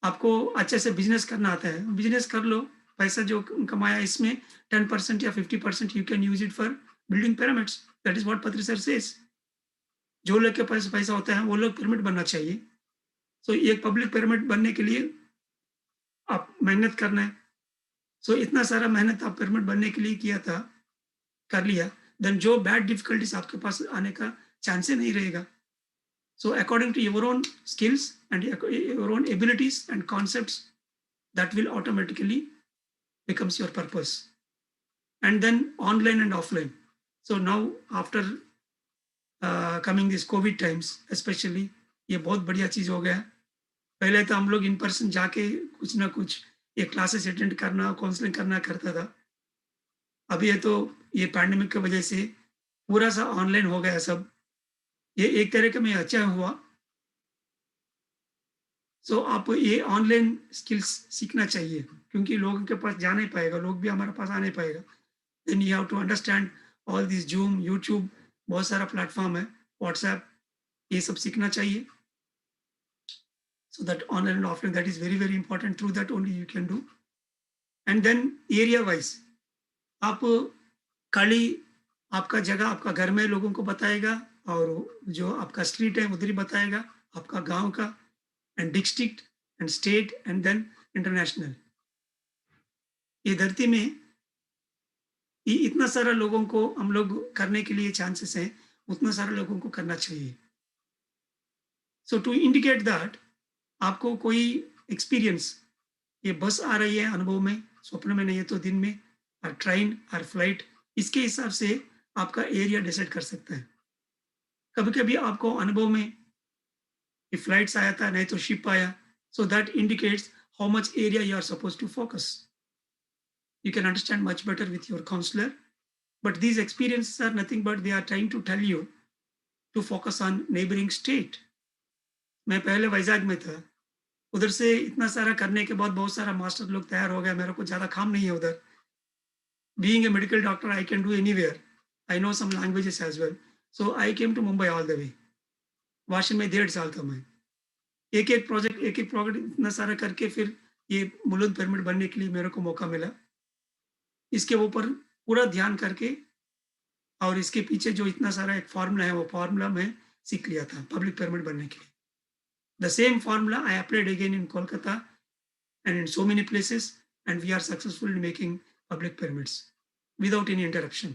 आपको अच्छे से बिजनेस करना आता है, बिजनेस कर लो, पैसा जो कमाया इसमें 10% या 50% you can use it for building pyramids. That is what Patri sir says. जो लोग के पास पैसा होता है वो लोग पिरामिड बनना चाहिए. सो एक पब्लिक पिरामिड बनने के लिए आप मेहनत करना है. सो इतना सारा मेहनत आप पिरामिड बनने के लिए किया था, कर लिया, देन जो बैड डिफिकल्टीज आपके पास आने का चांस ही नहीं रहेगा. So according to your own skills and your own abilities and concepts, that will automatically becomes your purpose. And then online and offline. So now after coming this COVID times especially, ये बहुत बढ़िया चीज हो गया. पहले तो हम लोग इन पर्सन जाके कुछ ना कुछ ये क्लासेस अटेंड करना, काउंसलिंग करना करता था. अभी ये तो ये पैंडेमिक की वजह से पूरा सा ऑनलाइन हो गया सब. ये एक तरह का में अच्छा हुआ. सो आप ये ऑनलाइन स्किल्स सीखना चाहिए क्योंकि लोगों के पास जा नहीं पाएगा, लोग भी हमारे पास आ नहीं पाएगा. Then you have to understand all this Zoom, YouTube, बहुत सारा प्लेटफॉर्म है, व्हाट्सएप, ये सब सीखना चाहिए. So that online and offline, that is very very important. Through that only you can do. And then area wise, आप खाली आपका जगह आपका घर में लोगों को बताएगा और जो आपका स्ट्रीट है उधर ही बताएगा, आपका गांव का, and district and state and then international. ये धरती में ये इतना सारा लोगों को हम लोग करने के लिए चांसेस हैं, उतना सारा लोगों को करना चाहिए. सो टू इंडिकेट दैट आपको कोई एक्सपीरियंस, ये बस आ रही है अनुभव में, स्वप्न में नहीं है तो दिन में, और ट्रेन और फ्लाइट, इसके हिसाब से आपका एरिया डिसाइड कर सकता है. कभी कभी आपको अनुभव में फ्लाइट्स आया था, नहीं तो शिप आया. So that indicates how much area you are suppose to focus. You can understand much better with your counselor, but these experiences are nothing but they are trying to tell you to focus on neighboring state. मैं पहले वैजाग में था, उधर से इतना सारा करने के बाद बहुत सारा मास्टर लोग तैयार हो गया, मेरे को ज़्यादा काम नहीं है उधर. Being a medical doctor, I can do anywhere. I know some languages as well. So I came to Mumbai all the way. Washing में 1.5 साल था मैं. एक एक प्रोजेक्ट इतना सारा करके फिर ये मुलुंद पिरामिड बनने के लिए मेरे को मौका मिला. इसके ऊपर पूरा ध्यान करके और इसके पीछे जो इतना सारा एक फार्मूला है वो फार्मूला मैं सीख लिया था पब्लिक पिरामिड बनने के लिए. The same formula I applied again in Kolkata and in so many places and we are successful in making public pyramids without any interruption.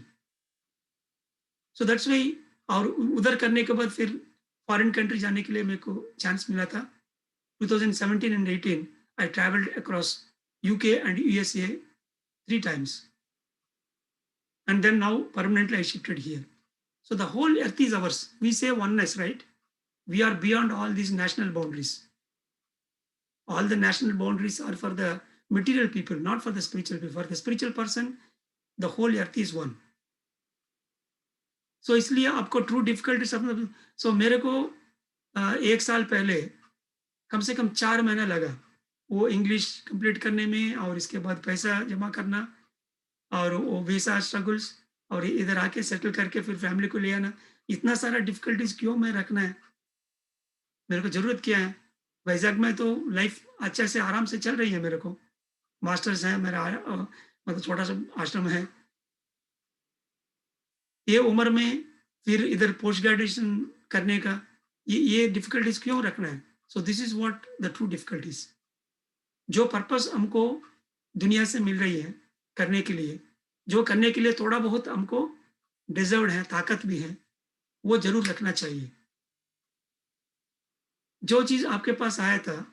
So that's why. और उधर करने के बाद फिर फॉरेन कंट्री जाने के लिए मेरे को चांस मिला था. 2017 and 18 I traveled across UK and USA 3 times. And then now permanently I shifted here. So the whole earth is ours. We say oneness, right? We are beyond all these national boundaries. All the national boundaries are for the material people, not for the spiritual people. For the spiritual person, the whole earth is one. So इसलिए आपको true difficulties अपना. सो मेरे को 1 साल पहले कम से कम 4 महीना लगा वो इंग्लिश कंप्लीट करने में, और इसके बाद पैसा जमा करना और वो वीसा स्ट्रगल्स, और इधर आके सेटल करके फिर फैमिली को ले आना. इतना सारा डिफिकल्टीज क्यों मैं रखना है, मेरे को जरूरत क्या है. वैजाग में तो लाइफ अच्छे से आराम से चल रही है. मेरे को मास्टर्स है, मेरा मतलब छोटा सा आश्रम है. ये उम्र में फिर इधर पोस्ट ग्रेजुएशन करने का ये डिफिकल्टीज क्यों रखना है. So this is what the true difficulties. जो पर्पस हमको दुनिया से मिल रही है करने के लिए, जो करने के लिए थोड़ा बहुत हमको डिजर्व है, ताकत भी है, वो जरूर रखना चाहिए. जो चीज आपके पास आया था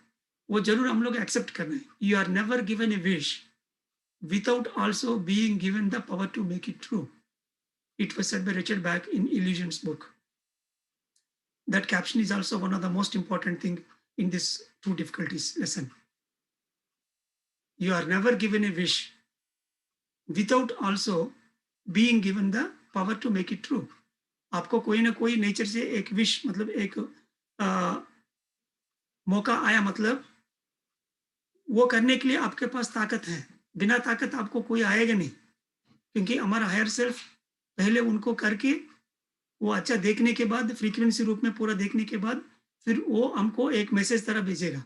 वो जरूर हम लोग एक्सेप्ट करना है. You are never given a wish without also being given the power to make it true. It was said by Richard Bach in Illusions book. That caption is also one of the most important thing in this true difficulties lesson. You are never given a wish without also being given the power to make it true. आपको कोई ना कोई nature से एक wish मतलब एक मौका आया, मतलब वो करने के लिए आपके पास ताकत है। बिना ताकत आपको कोई आएगा नहीं, क्योंकि हमारा हायर सेल्फ पहले उनको करके वो अच्छा देखने के बाद, फ्रीक्वेंसी रूप में पूरा देखने के बाद, फिर वो हमको एक मैसेज तरह भेजेगा।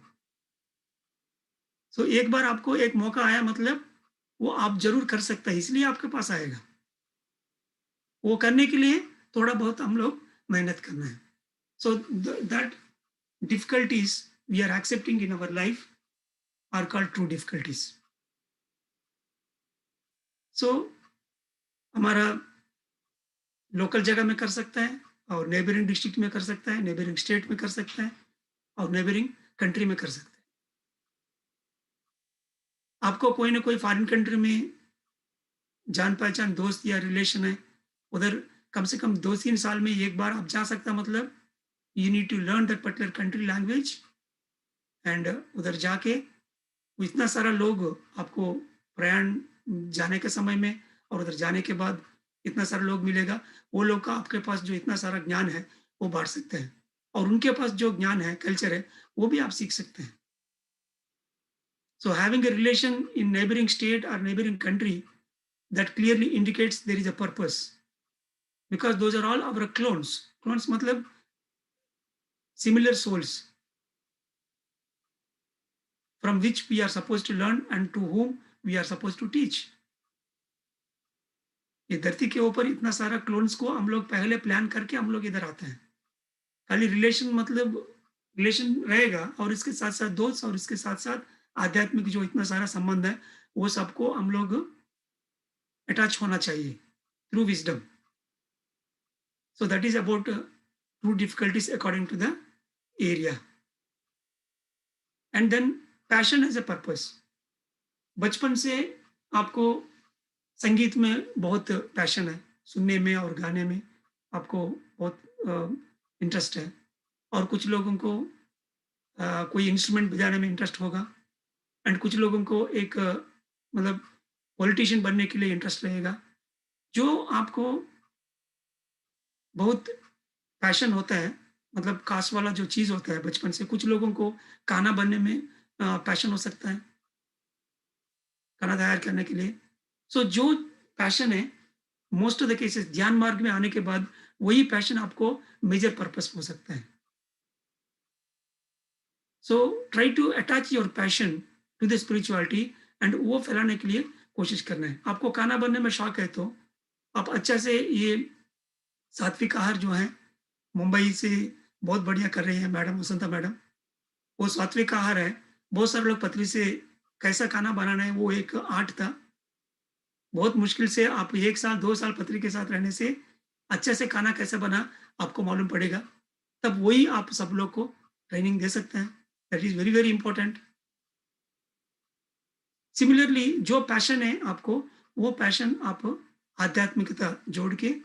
सो एक बार आपको एक मौका आया, मतलब वो आप जरूर कर सकते हैं, इसलिए आपके पास आएगा। वो करने के लिए थोड़ा बहुत हम लोग मेहनत करना है। So that difficulties we are accepting in our life are called true difficulties. So हमारा लोकल जगह में कर सकता है, और नेबरिंग डिस्ट्रिक्ट में कर सकता है, नेबरिंग स्टेट में कर सकता है, और नेबरिंग कंट्री में कर सकता है। आपको कोई ना कोई फॉरेन कंट्री में जान पहचान दोस्त या रिलेशन है, उधर कम से कम 2-3 साल में एक बार आप जा सकता, मतलब you need to learn that particular country language, and उधर जाके इतना सारा लोग आपको प्रयाण जाने के समय में और उधर जाने के बाद इतना सारा लोग मिलेगा, वो लोग का आपके पास जो इतना सारा ज्ञान है वो बांट सकते हैं, और उनके पास जो ज्ञान है, कल्चर है, वो भी आप सीख सकते हैं। So having a relation in neighboring state or neighboring country, that clearly indicates there is a purpose, because those are all our clones. Clones मतलब similar souls from which we are supposed to learn and to whom we are supposed to teach. ये धरती के ऊपर इतना सारा clones को हम लोग पहले प्लान करके हम लोग इधर आते हैं। खाली रिलेशन मतलब रिलेशन रहेगा, और इसके साथ साथ दोस्त, और इसके साथ साथ आध्यात्मिक जो इतना सारा संबंध है, वो सबको हम लोग अटैच होना चाहिए through wisdom. So that is about true difficulties according to the area. And then passion as a purpose. बचपन से आपको संगीत में बहुत पैशन है, सुनने में और गाने में आपको बहुत इंटरेस्ट है, और कुछ लोगों को कोई इंस्ट्रूमेंट बजाने में इंटरेस्ट होगा, एंड कुछ लोगों को एक मतलब पॉलिटिशियन बनने के लिए इंटरेस्ट रहेगा। जो आपको बहुत पैशन होता है, मतलब खास वाला जो चीज़ होता है बचपन से, कुछ लोगों को खाना बनने में पैशन हो सकता है, खाना तैयार करने के लिए। सो जो पैशन है, मोस्ट ऑफ द केसेस ज्ञान मार्ग में आने के बाद वही पैशन आपको मेजर पर्पस हो सकता है। So try to attach your passion to the spirituality, and वो फैलाने के लिए कोशिश करना है। आपको खाना बनने में शौक है तो आप अच्छा से ये सात्विक आहार जो है, मुंबई से बहुत बढ़िया कर रही है मैडम वसंता मैडम, वो सात्विक आहार है। बहुत सारे लोग पतली से कैसा खाना बनाना है वो एक आर्ट था। बहुत मुश्किल से आप 1 साल 2 साल पत्नी के साथ रहने से अच्छे से खाना कैसे बना आपको मालूम पड़ेगा, तब वही आप सब लोग को ट्रेनिंग दे सकते हैं। That is very very important. Similarly जो पैशन है आपको, वो पैशन आप आध्यात्मिकता जोड़ के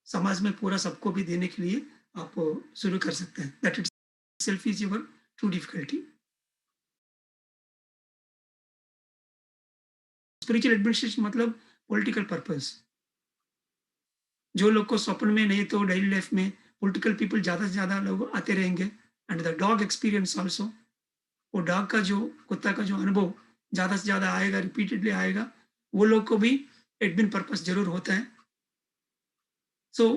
समाज में पूरा सबको भी देने के लिए आप शुरू कर सकते हैं। That it self is your true difficulty. Spiritual administration मतलब पॉलिटिकल पर्पस। जो लोग को स्वप्न में नहीं तो डेली लाइफ में पॉलिटिकल पीपल ज़्यादा से ज़्यादा लोग आते रहेंगे, and the dog experience also, वो डॉग का जो कुत्ता का जो अनुभव ज़्यादा से ज़्यादा आएगा, रिपीटेडली आएगा, वो लोग को भी एडमिन पर्पस जरूर होता है। सो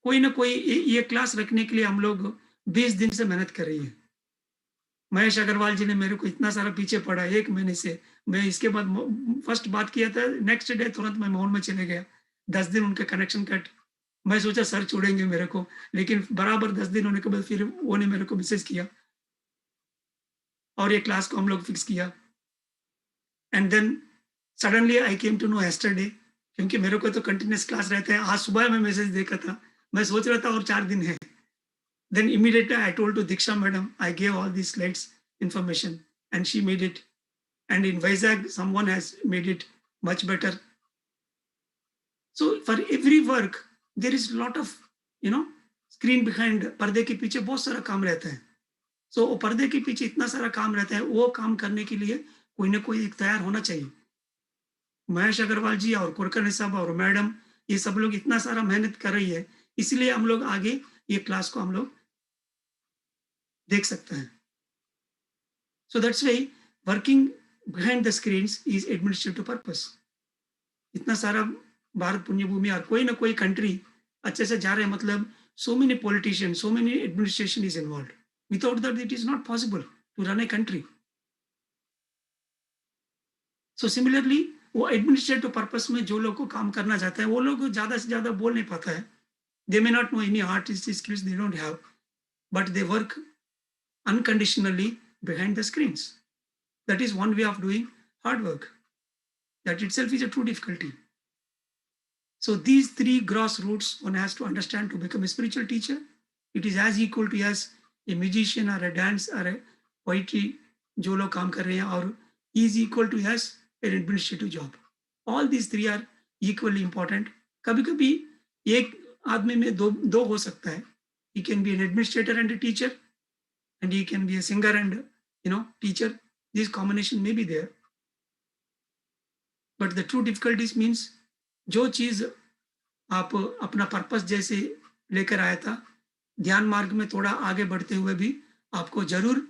कोई ना कोई ये क्लास रखने के लिए हम लोग 20 दिन से मेहनत कर रही है। महेश अग्रवाल जी ने मेरे को इतना सारा पीछे पड़ा 1 महीने से। मैं इसके बाद फर्स्ट बात किया था, नेक्स्ट डे तुरंत मैं मौन में चले गया। 10 दिन उनका कनेक्शन कट। मैं सोचा सर छोड़ेंगे मेरे को, लेकिन बराबर 10 दिन होने के बाद फिर वो ने मेरे को मैसेज किया और ये क्लास को हम लोग फिक्स किया। And then suddenly I came to know yesterday, क्योंकि मेरे को तो कंटिन्यूस क्लास रहता है। आज सुबह मैं मैसेज देखा था, मैं सोच रहा था और 4 दिन है। Then immediately I told to Diksha madam, I gave all these slides information and she made it. And in Vizag, someone has made it much better. So for every work, there is a lot of, screen behind, पर्दे के पीछे बहुत सारा काम रहता है। सो वो पर्दे के पीछे इतना सारा काम रहता है, वो काम करने के लिए कोई ना कोई एक तैयार होना चाहिए। महेश अग्रवाल जी और कुलकर्णी साहब और मैडम, ये सब लोग इतना सारा मेहनत कर रही है, इसलिए हम लोग आगे ये क्लास को हम लोग देख सकते हैं। सो that's why working behind the screens is administrative purpose. इतना सारा भारत पुण्य भूमि और कोई ना कोई कंट्री अच्छे से जा रहे हैं, मतलब so many politician, so many administration is involve. Without that it is not possible to run a country. So similarly वो एडमिनिस्ट्रेटिव पर्पस में जो लोग को काम करना चाहता है, वो लोग ज्यादा से ज्यादा बोल नहीं पाता है। They may not know any artist skills, they don't have, but they work unconditionally behind the screens. That is one way of doing hard work. That itself is a true difficulty. So these three gross roots one has to understand to become a spiritual teacher. It is as equal to as a musician or a dance or a poetry जो लोग काम कर रहे हैं, और is equal to as an administrative job. All these three are equally important. कभी कभी एक आदमी में दो हो सकता है. He can be an administrator and a teacher, and he can be a singer and teacher. This combination may be there, but the true difficulties means जो चीज आप अपना पर्पस जैसे लेकर आया था, ध्यान मार्ग में थोड़ा आगे बढ़ते हुए भी आपको जरूर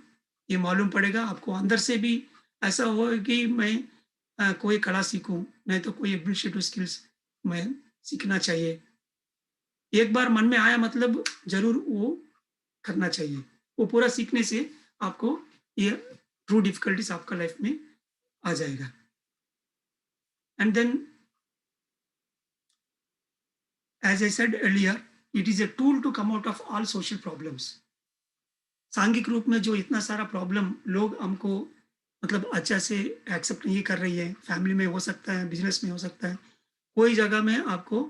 ये मालूम पड़ेगा, आपको अंदर से भी ऐसा हो कि मैं कोई कला सीखूं, नहीं तो कोई एडमिनिस्ट्रेटिव स्किल्स मैं सीखना चाहिए। एक बार मन में आया मतलब जरूर वो करना चाहिए। वो पूरा सीखने से आपको ये ट्रू डिफिकल्टीज आपका लाइफ में आ जाएगा। And then as I said earlier, it is a tool to come out of all social problems. सांघिक रूप में जो इतना सारा प्रॉब्लम लोग हमको मतलब अच्छा से एक्सेप्ट नहीं कर रही है, फैमिली में हो सकता है, बिजनेस में हो सकता है, कोई जगह में आपको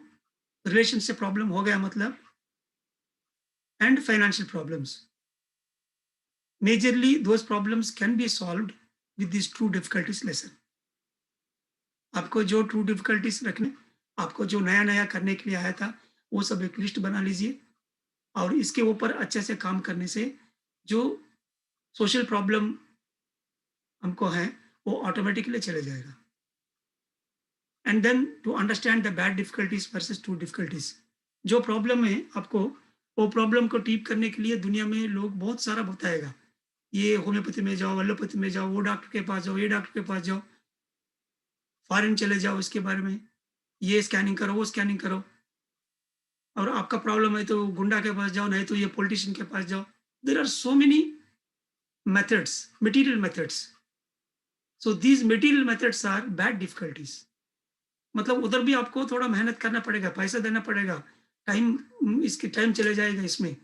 रिलेशन से प्रॉब्लम हो गया मतलब, and financial problems, majorly those problems can be solved with this true difficulties lesson. आपको जो ट्रू डिफिकल्टीज रखने, आपको जो नया नया करने के लिए आया था, वो सब एक लिस्ट बना लीजिए, और इसके ऊपर अच्छे से काम करने से जो सोशल प्रॉब्लम हमको है वो ऑटोमेटिकली चले जाएगा। And then to understand the bad difficulties versus true difficulties. जो प्रॉब्लम है आपको, वो प्रॉब्लम को ठीक करने के लिए दुनिया में लोग बहुत सारा बताएगा, ये होम्योपैथी में जाओ, एलोपैथी में जाओ, वो डॉक्टर के पास जाओ, ये डॉक्टर के पास जाओ, फॉरेन चले जाओ, इसके बारे में ये स्कैनिंग करो, वो स्कैनिंग करो, और आपका प्रॉब्लम है तो गुंडा के पास जाओ, नहीं तो ये पॉलिटिशियन के पास जाओ। There are so many methods, material methods. So these material methods are bad difficulties. मतलब उधर भी आपको थोड़ा मेहनत करना पड़ेगा, पैसा देना पड़ेगा, टाइम, इसके टाइम चले जाएगा इसमें,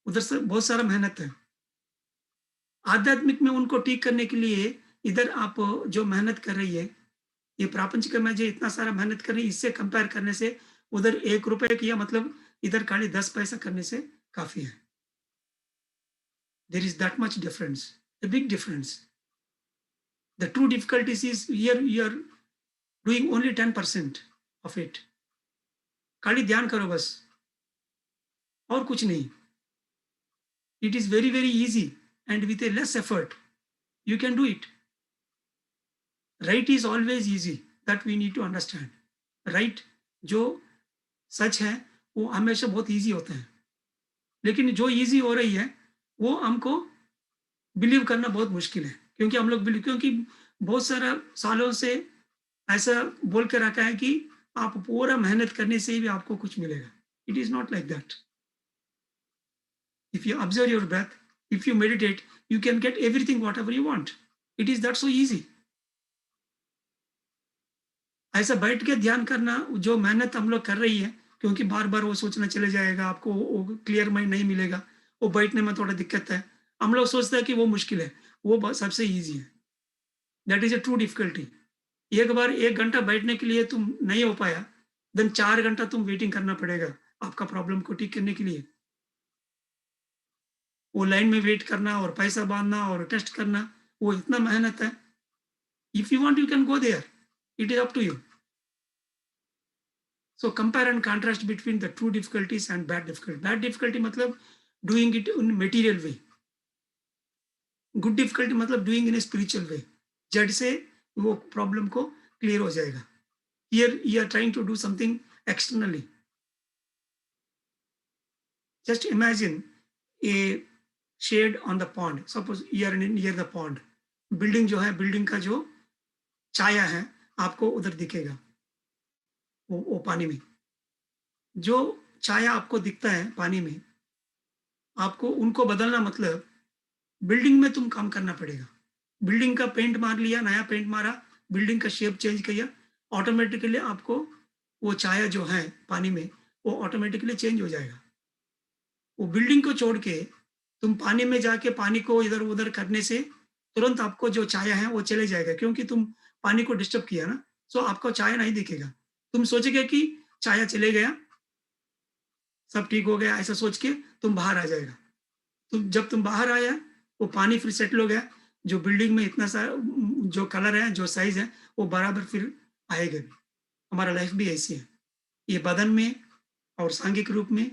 उधर से बहुत सारा मेहनत है। आध्यात्मिक में उनको ठीक करने के लिए इधर आप जो मेहनत कर रही है, ये प्रापंचिक में जो इतना सारा मेहनत कर रही है, इससे कंपेयर करने से उधर 1 रुपए किया मतलब इधर खाली 10 पैसा करने से काफी है। There is that much difference, a big difference. The true difficulties is here you are doing only 10% of it. खाली ध्यान करो बस, और कुछ नहीं। It is very very easy and with a less effort you can do it. Right is always easy, that we need to understand. Right जो सच है वो हमेशा बहुत easy होता है, लेकिन जो easy हो रही है वो हमको बिलीव करना बहुत मुश्किल है, क्योंकि हम लोग बिलीव, क्योंकि बहुत सारा सालों से ऐसा बोल के रखा है कि आप पूरा मेहनत करने से भी आपको कुछ मिलेगा। It is not like that. If you observe your breath, if you meditate, you can get everything what ever you want. It is that so easy. ऐसा बैठ के ध्यान करना, जो मेहनत हम लोग कर रही है, क्योंकि बार बार वो सोचना चले जाएगा, आपको वो क्लियर माइंड नहीं मिलेगा, वो बैठने में थोड़ा दिक्कत है। हम लोग सोचते हैं कि वो मुश्किल है, वो सबसे ईजी है। That is a true difficulty. एक बार 1 घंटा बैठने के लिए तुम नहीं हो पाया, देन 4 घंटा तुम वेटिंग करना पड़ेगा आपका प्रॉब्लम को ठीक करने के लिए। वो लाइन में वेट करना और पैसा बांधना और टेस्ट करना, वो इतना मेहनत है। If you want you can go there, it is up to you. So compare and contrast between the true difficulties and bad difficulty. Bad difficulty मतलब doing it in material way, good difficulty मतलब doing in a spiritual way, जड़ से वो problem को clear हो जाएगा। Here you are trying to do something externally. Just imagine a shade on the pond, suppose you are near the pond, building जो है, building का जो छाया है आपको उधर दिखेगा, वो पानी में जो छाया आपको दिखता है पानी में, आपको उनको बदलना मतलब बिल्डिंग में तुम काम करना पड़ेगा। बिल्डिंग का पेंट मार लिया, नया पेंट मारा, बिल्डिंग का शेप चेंज किया, ऑटोमेटिकली आपको वो छाया जो है पानी में वो ऑटोमेटिकली चेंज हो जाएगा। वो बिल्डिंग को छोड़ के तुम पानी में जाके पानी को इधर उधर करने से तुरंत आपको जो छाया है वो चले जाएगा, क्योंकि तुम पानी को डिस्टर्ब किया ना, सो आपको छाया नहीं दिखेगा। तुम सोचेगे कि छाया चले गया, सब ठीक हो गया, ऐसा सोच के तुम बाहर आ जाएगा। जब तुम बाहर आया, वो पानी फिर सेटल हो गया, जो बिल्डिंग में इतना सारा जो कलर है, जो साइज है, वो बराबर फिर आएगा भी। हमारा लाइफ भी ऐसी है, ये बदन में और सांघिक रूप में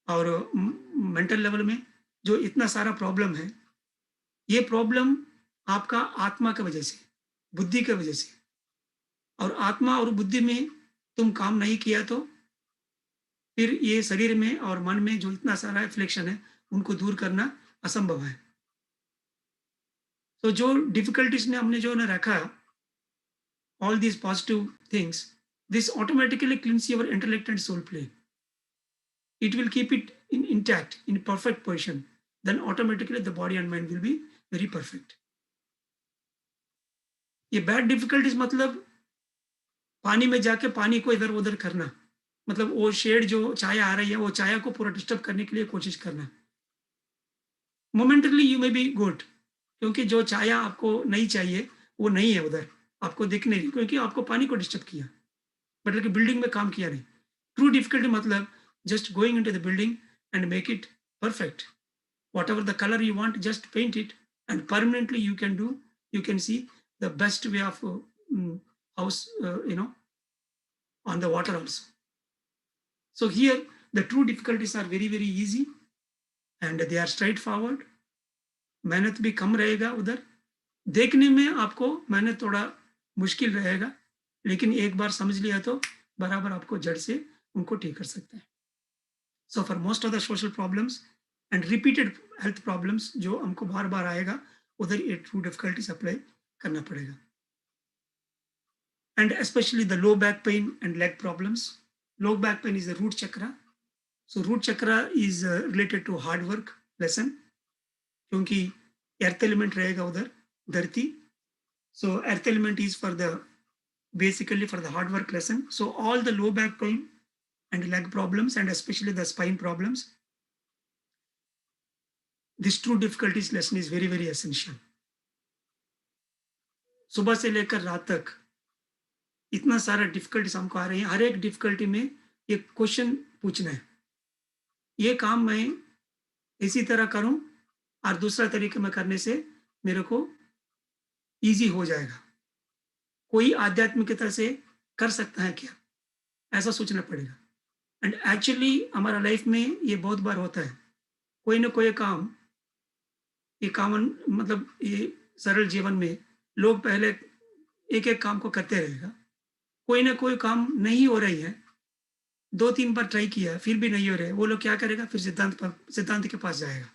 और मेंटल लेवल में जो इतना सारा प्रॉब्लम है, ये प्रॉब्लम आपका आत्मा की वजह से, बुद्धि की वजह से, और आत्मा और बुद्धि में तुम काम नहीं किया तो फिर ये शरीर में और मन में जो इतना सारा एफ्लिक्शन है उनको दूर करना असंभव है। तो जो डिफिकल्टीज ने हमने जो ना रखा, all these positive things, this automatically cleanse your intellect and soul plane. It will keep it intact, in perfect position. Then automatically the body and mind will be very perfect. ये bad difficulties मतलब पानी में जाके पानी को इधर उधर करना, मतलब वो शेड जो छाया आ रही है वो छाया को पूरा डिस्टर्ब करने के लिए कोशिश करना। Momentarily you may be good, क्योंकि जो छाया आपको नहीं चाहिए वो नहीं है उधर, आपको दिख नहीं रही, क्योंकि आपको पानी को डिस्टर्ब किया, बट लेकिन बिल्डिंग में काम किया नहीं। ट्रू डिफिकल्टी मतलब just going into the building and make it perfect. Whatever the color you want, just paint it, and permanently you can see the best way of house, on the water also. So here the true difficulties are very very easy and they are straightforward. मेहनत भी कम रहेगा उधर, देखने में आपको मेहनत थोड़ा मुश्किल रहेगा, लेकिन एक बार समझ लिया तो बराबर आपको जड़ से उनको ठीक कर सकते हैं। So for most of the social problems and repeated health problems जो हमको बार बार आएगा, उधर ये true difficulties apply करना पड़ेगा। And especially the low back pain and leg problems. Low back pain is the root chakra. So root chakra is related to hard work lesson, क्योंकि earth element रहेगा उधर, धरती। So earth element is for the basically for the hard work lesson. So all the low back pain and leg problems and especially the spine problems, this true difficulties lesson is very very essential. सुबह से लेकर रात तक इतना सारा difficulties हमको आ रही है, हर एक डिफिकल्टी में एक क्वेश्चन पूछना है, ये काम मैं इसी तरह करूं और दूसरा तरीके में करने से मेरे को इजी हो जाएगा, कोई आध्यात्मिकता से कर सकता है क्या, ऐसा सोचना पड़ेगा। एंड एक्चुअली हमारा लाइफ में ये बहुत बार होता है, कोई ना कोई काम, ये कॉमन मतलब ये सरल जीवन में लोग पहले एक एक काम को करते रहेगा, कोई ना कोई काम नहीं हो रही है, 2-3 बार ट्राई किया फिर भी नहीं हो रहे, वो लोग क्या करेगा, फिर सिद्धांत के पास जाएगा,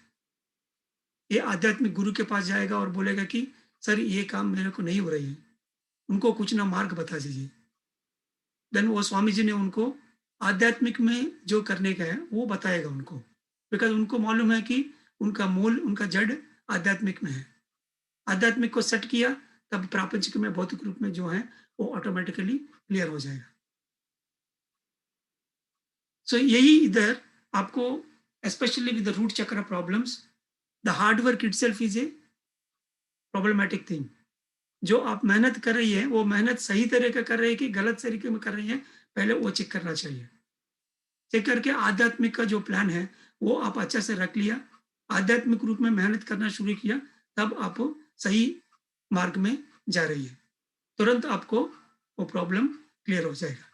ये आध्यात्मिक गुरु के पास जाएगा और बोलेगा कि सर ये काम मेरे को नहीं हो रही है, उनको कुछ ना मार्ग बता दीजिए। देन वो स्वामी जी ने उनको आध्यात्मिक में जो करने का है वो बताएगा उनको, बिकॉज उनको मालूम है कि उनका मूल, उनका जड़ आध्यात्मिक में है। आध्यात्मिक को सेट किया तब प्रापंचिक में, भौतिक रूप में जो है वो ऑटोमेटिकली क्लियर हो जाएगा। सो यही इधर आपको स्पेशली विद द रूट चक्र problems, the hard work itself is a problematic thing. जो आप मेहनत कर रही है वो मेहनत सही तरीके कर रही है कि गलत तरीके में कर रही है, पहले वो चेक करना चाहिए। चेक करके आध्यात्मिक का जो प्लान है वो आप अच्छा से रख लिया, आध्यात्मिक रूप में मेहनत करना शुरू किया, तब आप सही मार्ग में जा रही है, तुरंत आपको वो प्रॉब्लम क्लियर हो जाएगा।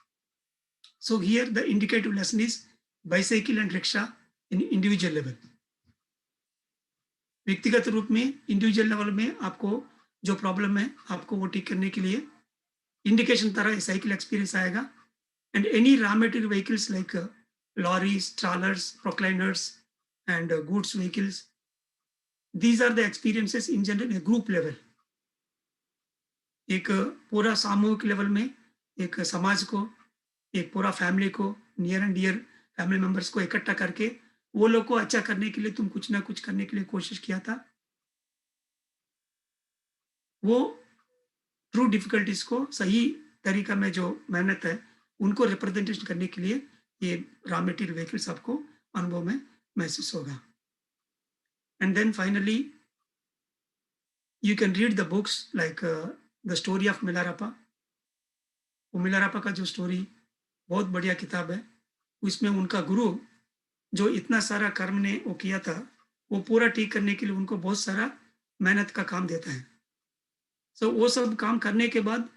सो here the indicative lesson is bicycle and rickshaw in individual level. व्यक्तिगत रूप में इंडिविजुअल लेवल में आपको जो प्रॉब्लम है आपको वो ठीक करने के लिए इंडिकेशन तरह साइकिल एक्सपीरियंस आएगा। And any raw material vehicles like lorries, trawlers, Poclainers and goods vehicles, these are the experiences in general group level. एक पूरा सामूहिक लेवल में एक समाज को, एक पूरा फैमिली को, near and dear family members को इकट्ठा करके वो लोग को अच्छा करने के लिए तुम कुछ ना कुछ करने के लिए कोशिश किया था। वो ट्रू डिफिकल्टीज को सही तरीका में जो मेहनत है उनको रिप्रेजेंटेशन करने के लिए ये रॉ मटेरियल व्हीकल्स आपको अनुभव में महसूस होगा। And then finally you can read the books like the story of Milarepa. वो मिलारापा का जो स्टोरी बहुत बढ़िया किताब है। उसमें उनका गुरु जो इतना सारा कर्म ने वो किया था वो पूरा ठीक करने के लिए उनको बहुत सारा मेहनत का काम देता है। सो वो सब काम करने के बाद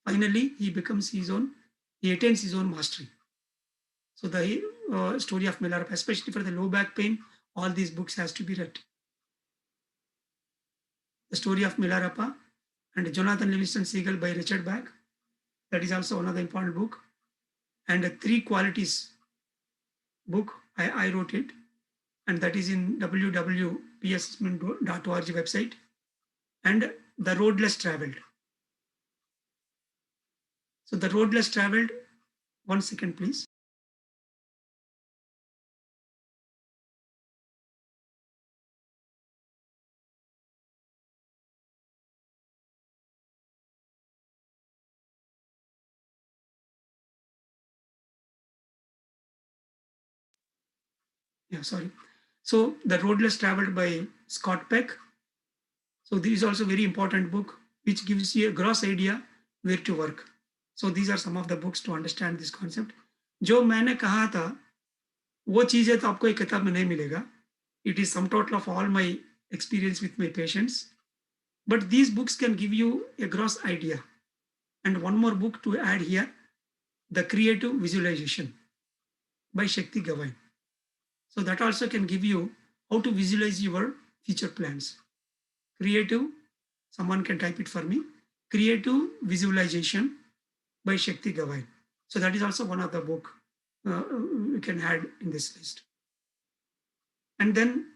finally he becomes his own, he attains his own mastery. So the story of Milarepa, especially for the low back pain, all these books has to be read. The story of Milarepa and Jonathan Livingston Seagull by Richard Bach, that is also another important book. And Three Qualities book, I wrote it, and that is in www.psassessment.org website. And The Road Less Traveled. So The Road Less Traveled, 1 second please. Yeah, sorry. So The Road Less Traveled by Scott Peck. So this is also a very important book which gives you a gross idea where to work. So these are some of the books to understand this concept. जो मैंने कहा था वो चीजें तो आपको एक किताब में नहीं मिलेगा. It is sum total of all my experience with my patients. But these books can give you a gross idea. And one more book to add here, The Creative Visualization by Shakti Gawain. So that also can give you how to visualize your future plans. Creative, someone can type it for me, Creative Visualization by Shakti Gawain. So that is also one of the book we can add in this list. And then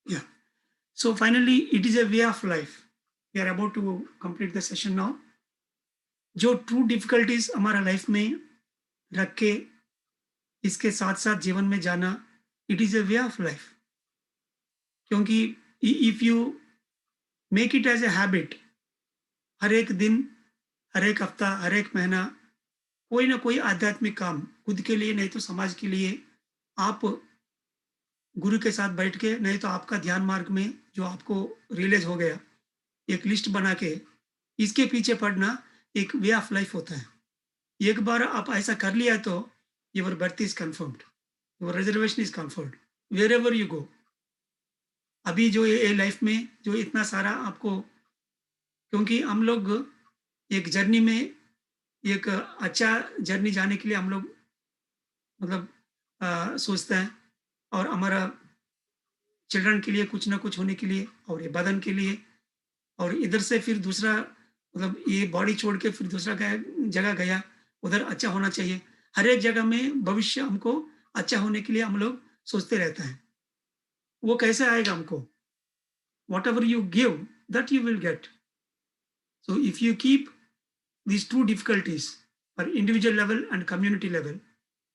yeah. So finally, it is a way of life. We are about to complete the session now. जो true difficulties हमारा life में रख के इसके साथ साथ जीवन में जाना, it is a way of life. क्योंकि if you make it as a habit, हर एक दिन, हर एक हफ्ता, हर एक महीना कोई ना कोई आध्यात्मिक काम खुद के लिए नहीं तो समाज के लिए आप गुरु के साथ बैठ के, नहीं तो आपका ध्यान मार्ग में जो आपको रियलाइज हो गया, एक लिस्ट बना के इसके पीछे पढ़ना एक वे ऑफ लाइफ होता है. एक बार आप ऐसा कर लिया तो your berth is confirmed, your reservation is confirmed where ever you go. अभी जो ये लाइफ में जो इतना सारा आपको, क्योंकि हम लोग एक जर्नी में, एक अच्छा जर्नी जाने के लिए हम लोग मतलब सोचते हैं, और हमारा चिल्ड्रन के लिए कुछ ना कुछ होने के लिए, और ये बदन के लिए, और इधर से फिर दूसरा मतलब ये बॉडी छोड़ के फिर दूसरा जगह गया, उधर अच्छा होना चाहिए. हर एक जगह में भविष्य हमको अच्छा होने के लिए हम लोग सोचते रहते हैं. वो कैसे आएगा हमको? What ever you give that you will get. So if you keep these two difficulties for individual level and community level,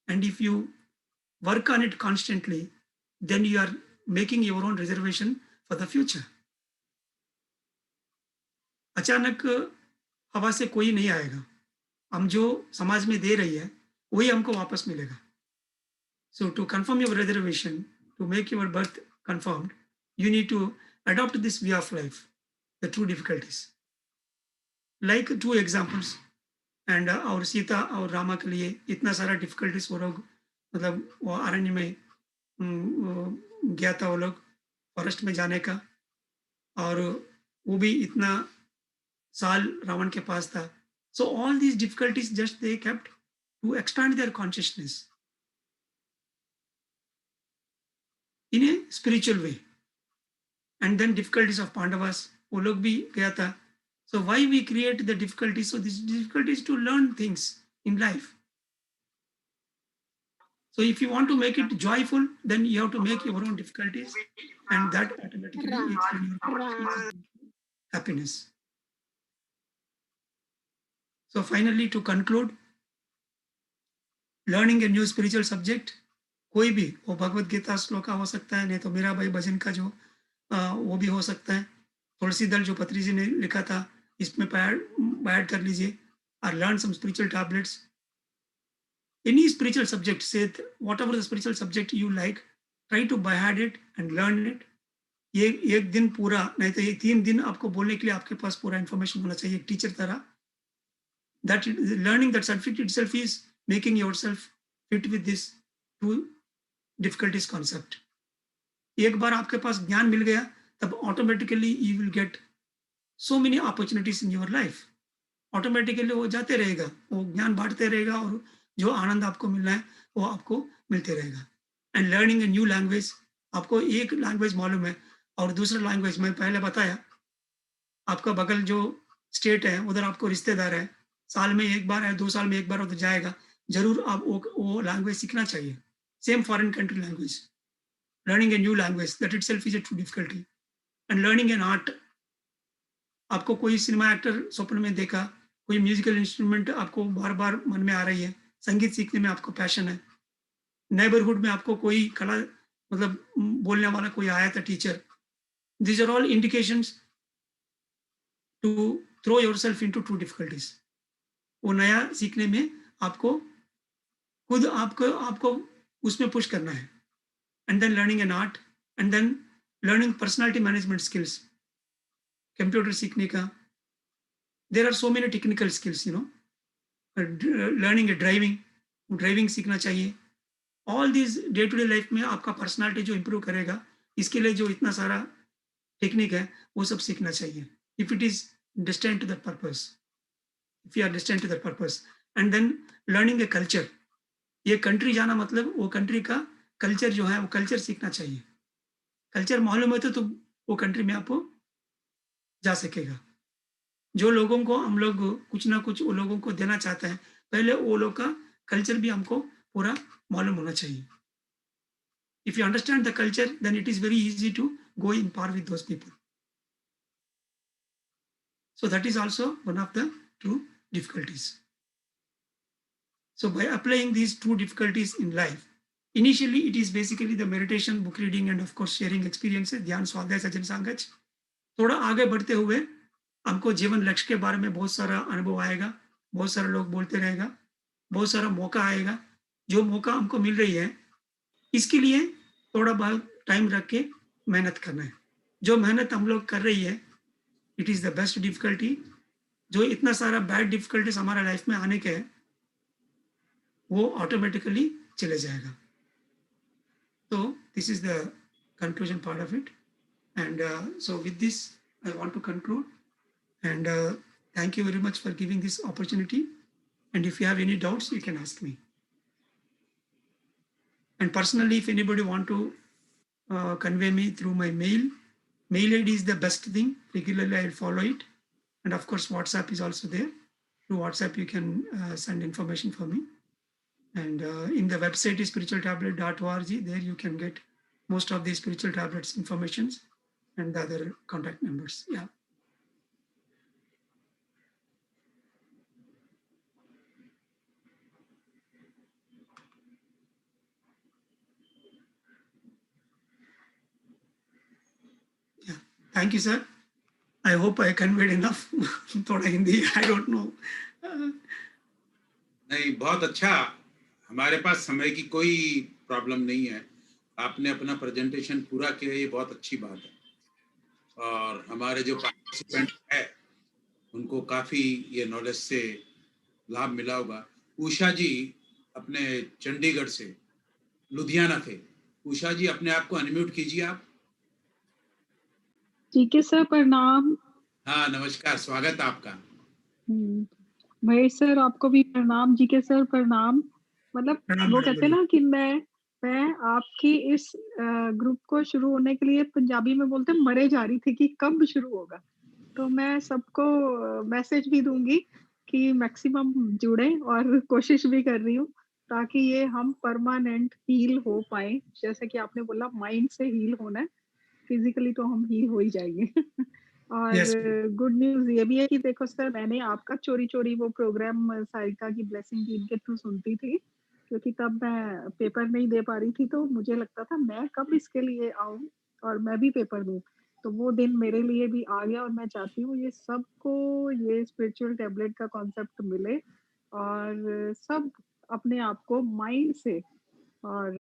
and if you work on it constantly, then you are making your own reservation for the future. अचानक हवा से कोई नहीं आएगा. हम जो समाज में दे रही है वही हमको वापस मिलेगा. So to confirm your reservation, to make your birth confirmed, you need to adopt this way of life, the true difficulties. Like two examples. And और सीता और रामा के लिए इतना सारा डिफिकल्टीज वो लोग, मतलब वो अरण्य में गया था वो लोग फॉरेस्ट में जाने का, और वो भी इतना साल रावण के पास था. So all these difficulties just they kept to expand their consciousness in a spiritual way. And then difficulties of Pandavas, वो लोग भी गया था. So why we create the difficulties? So this difficulty is to learn things in life. So if you want to make it joyful, then you have to make your own difficulties, and that automatically is your happiness. So finally, to conclude, learning a new spiritual subject, कोई भी, वो भगवत गीता श्लोका हो सकता है, नहीं तो मेरा भाई भजन का जो वो भी हो सकता है, तुलसी दल जो पत्री जी ने लिखा था, इसमें ऐड कर लीजिए, और learn some spiritual tablets. Any spiritual subject, say whatever the spiritual subject you like, try to by heart it and learn it. ये एक दिन पूरा, नहीं तो ये 3 दिन आपको बोलने के लिए आपके पास पूरा इंफॉर्मेशन होना चाहिए, एक टीचर तरह. That learning that subject itself is making yourself fit with this two difficulties concept. एक बार आपके पास ज्ञान मिल गया, तब automatically you will get so many opportunities in your life. Automatically वो जाते रहेगा, वो ज्ञान बांटते रहेगा, और जो आनंद आपको मिलना है वो आपको मिलते रहेगा. And learning a new language, आपको एक लैंग्वेज मालूम है और दूसरा लैंग्वेज, मैं पहले बताया, आपका बगल जो स्टेट है उधर आपको रिश्तेदार है, साल में एक बार है, 2 साल में एक बार उधर जाएगा, जरूर आप वो लैंग्वेज सीखना चाहिए. Same foreign country language, learning a new language, that itself is a true difficulty. And learning an art, आपको कोई सिनेमा एक्टर स्वप्न में देखा, कोई म्यूजिकल इंस्ट्रूमेंट आपको बार बार मन में आ रही है, संगीत सीखने में आपको पैशन है, नेबरहुड में आपको कोई कला, मतलब बोलने वाला कोई आया था teacher. These are all indications to throw yourself into true difficulties. वो नया सीखने में आपको खुद आपको उसमें पुश करना है. And then learning an art, and then learning personality management skills, computer सीखने का. There are so many technical skills, you know. Learning a driving सीखना चाहिए. All this day to day life में आपका पर्सनालिटी जो improve करेगा, इसके लिए जो इतना सारा टेक्निक है वो सब सीखना चाहिए. If it is destined to that purpose, if you are destined to that purpose. And then learning a culture, ये कंट्री जाना मतलब वो कंट्री का कल्चर जो है वो कल्चर सीखना चाहिए. कल्चर मालूम है तो वो कंट्री में आपको जा सकेगा. जो लोगों को हम लोग कुछ ना कुछ वो लोगों को देना चाहते हैं, पहले वो लोग का कल्चर भी हमको पूरा मालूम होना चाहिए. If you understand the culture, then it is very easy to go in par with those people. So that is also one of the true difficulties. So by applying these two difficulties in life, initially it is basically the meditation, book reading, and of course sharing experiences, ध्यान, स्वाध्याय, सज्जन सांगच. थोड़ा आगे बढ़ते हुए हमको जीवन लक्ष्य के बारे में बहुत सारा अनुभव आएगा, बहुत सारे लोग बोलते रहेगा, बहुत सारा मौका आएगा. जो मौका हमको मिल रही है, इसके लिए थोड़ा बहुत टाइम रख के मेहनत करना है. जो मेहनत हम लोग कर रही है, it is the best difficulty. जो इतना सारा बैड डिफिकल्टीज हमारा लाइफ में आने के है, वो ऑटोमेटिकली चले जाएगा. तो this is the conclusion part of it. And so with this I want to conclude, and thank you very much for giving this opportunity. And if you have any doubts you can ask me. And personally, if anybody want to convey me through my mail ID is the best thing. Regularly I'll follow it. And of course, WhatsApp is also there. Through WhatsApp, you can send information for me. And in the website is spiritualtablet.org. There you can get most of the spiritual tablets informations and the other contact numbers. Yeah. Thank you, sir. I hope I conveyed enough. थोड़ा Hindi, I don't know. नहीं, बहुत अच्छा. हमारे पास समय की कोई problem नहीं है. आपने अपना प्रेजेंटेशन पूरा किया, ये बहुत अच्छी बात है. और हमारे जो पार्टिसिपेंट है उनको काफ़ी ये नॉलेज से लाभ मिला होगा। उषा जी अपने चंडीगढ़ से, लुधियाना थे। उषा जी अपने आप को अनम्यूट कीजिए आप। ठीक है सर, प्रणाम। हाँ नमस्कार, स्वागत है आपका। महेश सर आपको भी प्रणाम। जी के सर प्रणाम। मतलब प्रणाम वो मैडम, कहते हैं बोलिए। ना कि मैं आपकी इस ग्रुप को शुरू होने के लिए पंजाबी में बोलते हैं मरे जा रही थी कि कब शुरू होगा। तो मैं सबको मैसेज भी दूंगी कि मैक्सिमम जुड़े और कोशिश भी कर रही हूँ ताकि ये हम परमानेंट हील हो पाए। जैसे कि आपने बोला माइंड से हील होना है, फिजिकली तो हम हील हो ही जाएंगे। और यस। गुड न्यूज़ ये भी है कि देखो सर, मैंने आपका चोरी-चोरी वो प्रोग्राम सारिका की ब्लेसिंग टीम के थ्रू सुनती थी, क्योंकि तब मैं पेपर नहीं दे पा रही थी, तो मुझे लगता था मैं कब इसके लिए आऊँ और मैं भी पेपर दूँ। तो वो दिन मेरे लिए भी आ गया और मैं चाहती हूँ ये सबको ये स्पिरिचुअल टैबलेट का कॉन्सेप्ट मिले और सब अपने आप को माइंड से और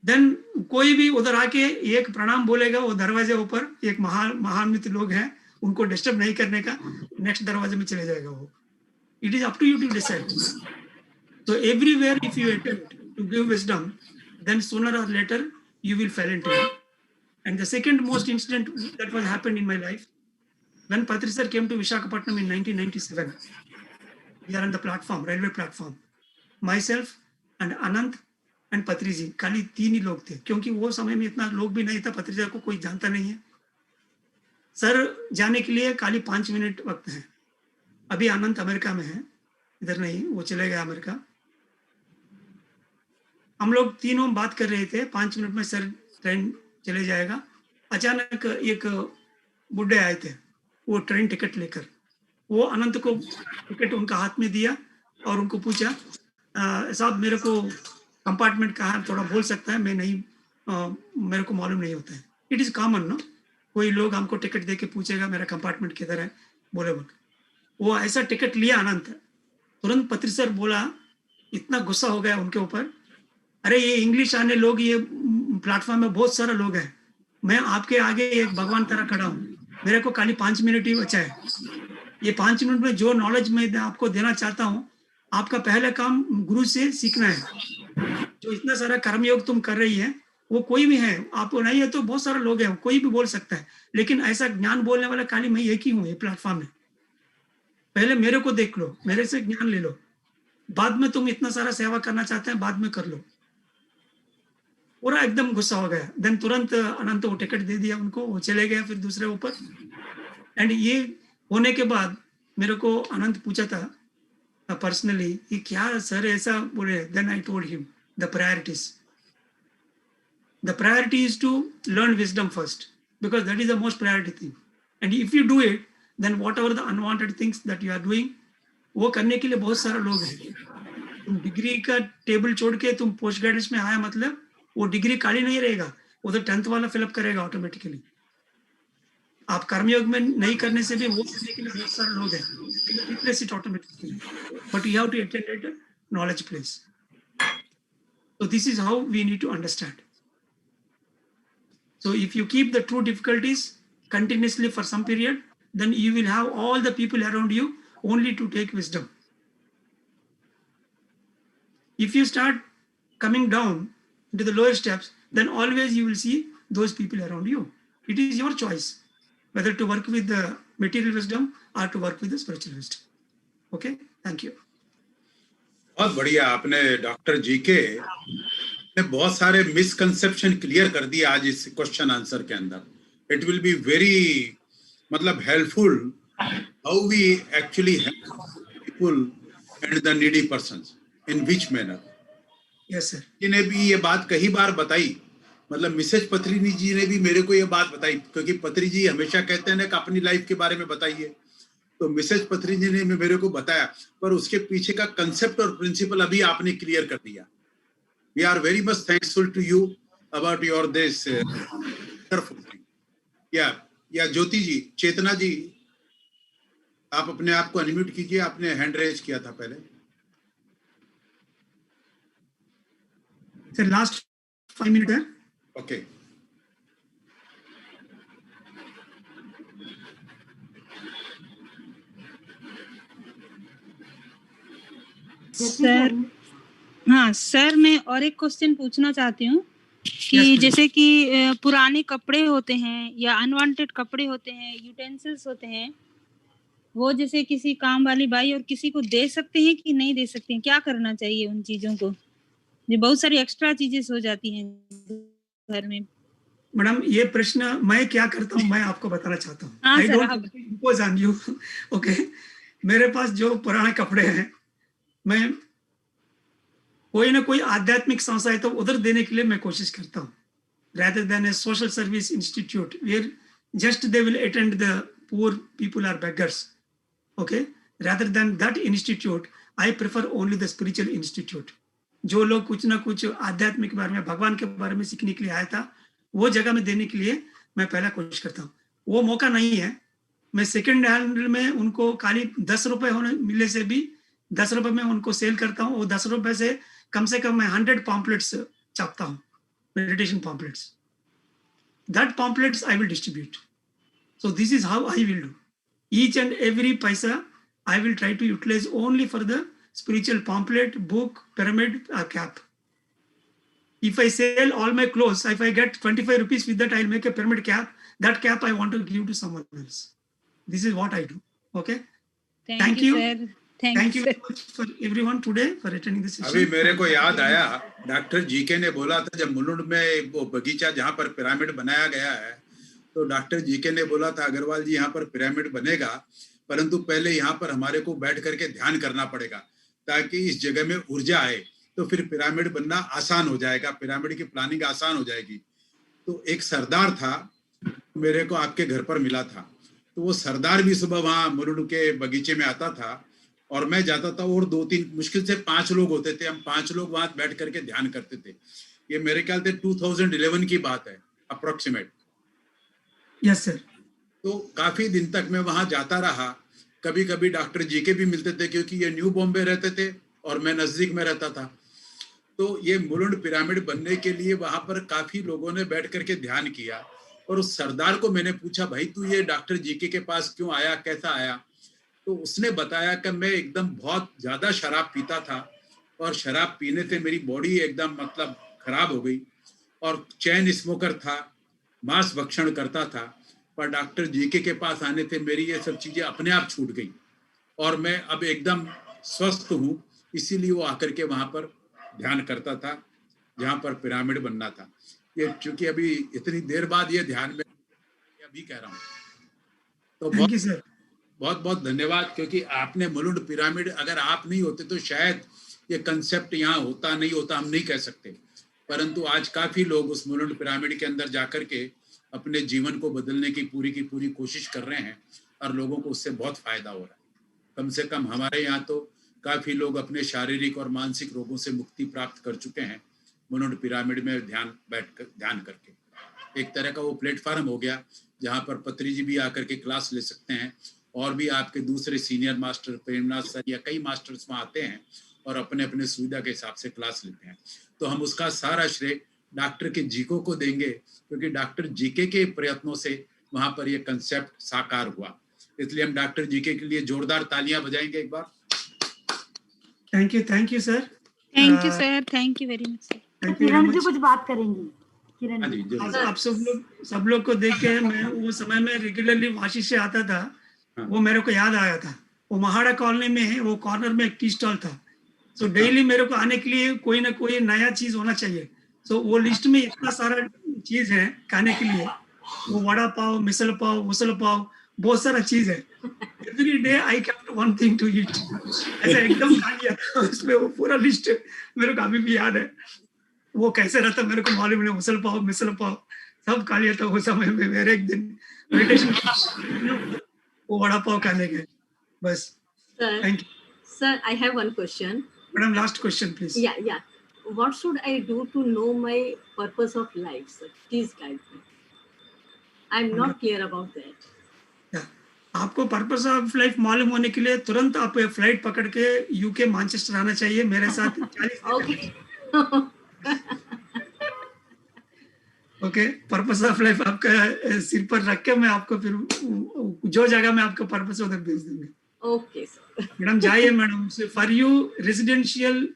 देन कोई भी उधर आके एक प्रणाम बोलेगा, वो दरवाजे ऊपर एक महान्वित लोग हैं, उनको डिस्टर्ब नहीं करने का, नेक्स्ट दरवाजे में चले जाएगा वो। It is up to you to decide. So everywhere if you attempt to give wisdom, then sooner or later you will fall into it. And the second most incident that was happened in my life, when Patri sir came to Visakhapatnam in 1997, we are on the platform, railway platform. Myself and Anant and Patri ji, खाली 3 ही लोग थे, क्योंकि वो समय में इतना लोग भी नहीं था, पत्री सर को कोई जानता नहीं है। सर जाने के लिए खाली 5 मिनट वक्त है। अभी अनंत अमेरिका में है, इधर नहीं, वो चले गया अमेरिका। हम लोग तीनों बात कर रहे थे, 5 मिनट में सर ट्रेन चले जाएगा। अचानक एक बुड्ढे आए थे, वो ट्रेन टिकट लेकर। वो अनंत को टिकट उनका हाथ में दिया और उनको पूछा, साहब मेरे को कंपार्टमेंट कहाँ है, थोड़ा बोल सकता है, मैं नहीं मेरे को मालूम नहीं होता है। इट इज़ कॉमन नो, कोई लोग हमको टिकट दे के पूछेगा मेरा कंपार्टमेंट किधर है, बोले। वो ऐसा टिकट लिया अनंत, तुरंत पत्री सर बोला, इतना गुस्सा हो गया उनके ऊपर, अरे ये इंग्लिश आने लोग, ये प्लेटफॉर्म में बहुत सारे लोग हैं, मैं आपके आगे एक भगवान तरह खड़ा हूँ, मेरे को खाली 5 मिनट ही बचा है। ये 5 मिनट में जो नॉलेज मैं आपको देना चाहता हूँ, आपका पहला काम गुरु से सीखना है। जो इतना सारा कर्मयोग तुम कर रही है, वो कोई भी है, आपको नहीं है तो बहुत सारे लोग हैं, कोई भी बोल सकता है, लेकिन ऐसा ज्ञान बोलने वाला खाली मैं एक ही हूँ ये प्लेटफॉर्म में। पहले मेरे को देख लो, मेरे से ज्ञान ले लो, बाद में तुम इतना सारा सेवा करना चाहते हैं, बाद में कर लो। पूरा एकदम गुस्सा हो गया। देन तुरंत अनंत वो टिकट दे दिया उनको, वो चले गए फिर दूसरे ऊपर। एंड ये होने के बाद मेरे को अनंत पूछा था पर्सनली, ये क्या सर ऐसा बोले। Then I told him the priorities, the priority is to learn wisdom first, because that is the most priority thing. And if you do it, then what ever the unwanted things that you are doing, वो करने के लिए बहुत सारे लोग हैं। तुम degree का टेबल छोड़ के तुम पोस्ट ग्रेजुएट में आया, मतलब वो डिग्री खाली नहीं रहेगा, उधर 10th वाला फिलअप करेगा ऑटोमेटिकली। आप कर्मयोग में नहीं करने से भी वो करने के लिए बहुत सारे लोग हैं, replace it automatically, but you have to attend at knowledge place. So this is how we need to understand. So if you keep the true difficulties continuously for some period, then you will have all the people around you only to take wisdom. If you start coming down into the lower steps, then always you will see those people around you. It is your choice whether to work with the material wisdom or to work with the spiritual wisdom. Okay, thank you. बहुत बढ़िया, आपने doctor जी के ने बहुत सारे misconception clear कर दिए आज इस क्वेश्चन आंसर के अंदर। इट विल बी वेरी मतलब helpful how we actually help people and the needy persons in which manner. Yes sir. जिन्हें भी ये बात कई बार बताई मतलब मिसेज पथरी जी ने भी मेरे को ये बात बताई, क्योंकि पथरी जी हमेशा कहते हैं ना कि अपनी लाइफ के बारे में बताइए, तो मिसेज पथरी जी ने मेरे को बताया, पर उसके पीछे का कंसेप्ट और प्रिंसिपल अभी आपने क्लियर कर दिया. We are very much thankful to you about your this wonderful thing. Yeah Jyoti जी, चेतना जी, आप अपने आप को अनम्यूट कीजिए, आपने हैंड रेज किया था पहले. सर लास्ट 5 मिनट है. ओके. सर, हाँ सर, मैं और एक क्वेश्चन पूछना चाहती हूँ कि Yes, जैसे कि पुराने कपड़े होते हैं या अनवांटेड कपड़े होते हैं, यूटेंसिल्स होते हैं, वो जैसे किसी काम वाली बाई और किसी को दे सकते हैं कि नहीं दे सकते हैं? क्या करना चाहिए उन चीजों को? ये बहुत सारी एक्स्ट्रा चीजें हो जाती हैं घर में. मैडम, ये प्रश्न मैं क्या करता हूँ मैं आपको बताना चाहता हूँ. हाँ आई सर, डोंट आप इम्पोज ऑन यू. ओके, मेरे पास जो पुराने कपड़े हैं, मैं कोई ना कोई आध्यात्मिक संस्था है तो उधर देने के लिए मैं कोशिश करता हूँ, rather than a social service institute where just they will attend the poor people or beggars. Okay, rather than that institute, I prefer only the spiritual institute. जो लोग कुछ ना कुछ आध्यात्मिक के बारे में, भगवान के बारे में सीखने के लिए आया था, वो जगह में देने के लिए मैं पहला कोशिश करता हूँ. वो मौका नहीं है, मैं सेकंड हैंड में उनको खाली 10 रुपए होने मिले से भी 10 रुपए में उनको सेल करता हूँ. वो 10 रुपए से कम मैं 100 पॉम्पलेट्स छापता हूँ, meditation pamphlets. That pamphlets I will distribute. So this is how I will do. Each and every paisa I will try to utilize only for the spiritual pamphlet, book, pyramid, or cap. If I sell all my clothes, if I get 25 rupees with that, I'll make a pyramid cap. That cap I want to give to someone else. This is what I do. Okay. Thank you sir. Thank you very much for everyone today for attending this session. अभी मेरे को याद आया, doctor GK ने बोला था जब मुलुंड में वो बगीचा जहाँ पर पिरामिड बनाया गया है, तो डॉक्टर जीके ने बोला था अग्रवाल जी यहाँ पर पिरामिड बनेगा, परंतु पहले यहाँ पर हमारे को बैठ करके ध्यान करना पड़ेगा ताकि इस जगह में ऊर्जा आए, तो फिर पिरामिड बनना आसान हो जाएगा, पिरामिड की प्लानिंग आसान हो जाएगी. तो एक सरदार था, मेरे को आपके घर पर मिला था, तो वो सरदार भी सुबह वहाँ मुलुंड के बगीचे में आता था और मैं जाता था, और 2-3 मुश्किल से 5 लोग होते थे, हम 5 लोग वहां बैठ करके ध्यान करते थे. ये मेरे ख्याल से 2011 की बात है अप्रोक्सीमेट. Yes sir. तो काफी दिन तक मैं वहां जाता रहा. कभी कभी डॉक्टर जीके भी मिलते थे क्योंकि ये न्यू बॉम्बे रहते थे और मैं नजदीक में रहता था. तो ये मुलुंड पिरामिड बनने के लिए वहां पर काफी लोगों ने बैठ करके ध्यान किया, और उस सरदार को मैंने पूछा, भाई तू ये डॉक्टर जीके के पास क्यों आया, कैसा आया? तो उसने बताया कि मैं एकदम बहुत ज्यादा शराब पीता था और शराब पीने से मेरी बॉडी एकदम मतलब खराब हो गई, और चैन स्मोकर था, मांस भक्षण करता था, पर डॉक्टर जीके के पास आने से मेरी ये सब चीजें अपने आप छूट गई और मैं अब एकदम स्वस्थ हूँ. इसीलिए वो आकर के वहां पर ध्यान करता था जहां पर पिरामिड बनना था. ये चूंकि अभी इतनी देर बाद ये ध्यान में अभी कह रहा हूँ, तो बहुत बहुत धन्यवाद, क्योंकि आपने मुलुंड पिरामिड, अगर आप नहीं होते तो शायद ये कंसेप्ट यहाँ होता नहीं होता, हम नहीं कह सकते, परंतु आज काफी लोग उस मुलुंड पिरामिड के अंदर जाकर के अपने जीवन को बदलने की पूरी कोशिश कर रहे हैं और लोगों को उससे बहुत फायदा हो रहा है. कम से कम हमारे यहाँ तो काफी लोग अपने शारीरिक और मानसिक रोगों से मुक्ति प्राप्त कर चुके हैं मुलुंड पिरामिड में ध्यान करके. एक तरह का वो प्लेटफॉर्म हो गया जहाँ पर पत्री जी भी आकर के क्लास ले सकते हैं, और भी आपके दूसरे सीनियर मास्टर प्रेमनाथ सर या कई मास्टर्स वहाँ आते हैं और अपने अपने सुविधा के हिसाब से क्लास लेते हैं. तो हम उसका सारा श्रेय डॉक्टर के जीको को देंगे, क्योंकि डॉक्टर जीके के प्रयत्नों से वहाँ पर ये कंसेप्ट साकार हुआ. इसलिए हम डॉक्टर जीके के लिए जोरदार तालियां बजाएंगे एक बार. Thank you sir. Thank you sir. Thank you very much sir. Kiran ji कुछ बात करेंगी. किरण जी, आप सब लोग को देख के मैं वो समय में रेगुलरली वाशी से आता था. वो मेरे को याद आया था, वो महाड़ा कॉलोनी में है, वो कॉर्नर में एक टी स्टॉल था. सो डेली मेरे को आने के लिए कोई ना कोई नया चीज होना चाहिए. सो वो लिस्ट में इतना सारा चीज है खाने के लिए, वो वड़ा पाव, मिसल पाव, उसल पाव, बहुत सारा चीज है. Every day I kept one thing to eat. ऐसा एकदम खा लिया था उसमें, वो पूरा लिस्ट मेरे को अभी भी याद है. वो कैसे रहता मेरे को मालूम नहीं, उसल पाव मिसल पाव सब खा लिया था वो समय में। मेरे एक दिन मेडिटेशन वो वड़ा पाव खाने गए बस। Sir, thank you sir, I have one question. Madam, last question please. Yeah. What should I do to know my purpose of life, sir? Please guide me. I'm not clear about that. आपको purpose of life मालूम होने के लिए तुरंत आप flight पकड़ के UK Manchester आना चाहिए मेरे साथ 40 Okay. Okay. Purpose of life आपका सिर पर रख के मैं आपको फिर जो जगह में आपका पर्पस उधर भेज दूंगा। Okay, sir. मैडम जाइए मैडम, फॉर यू रेजिडेंशियल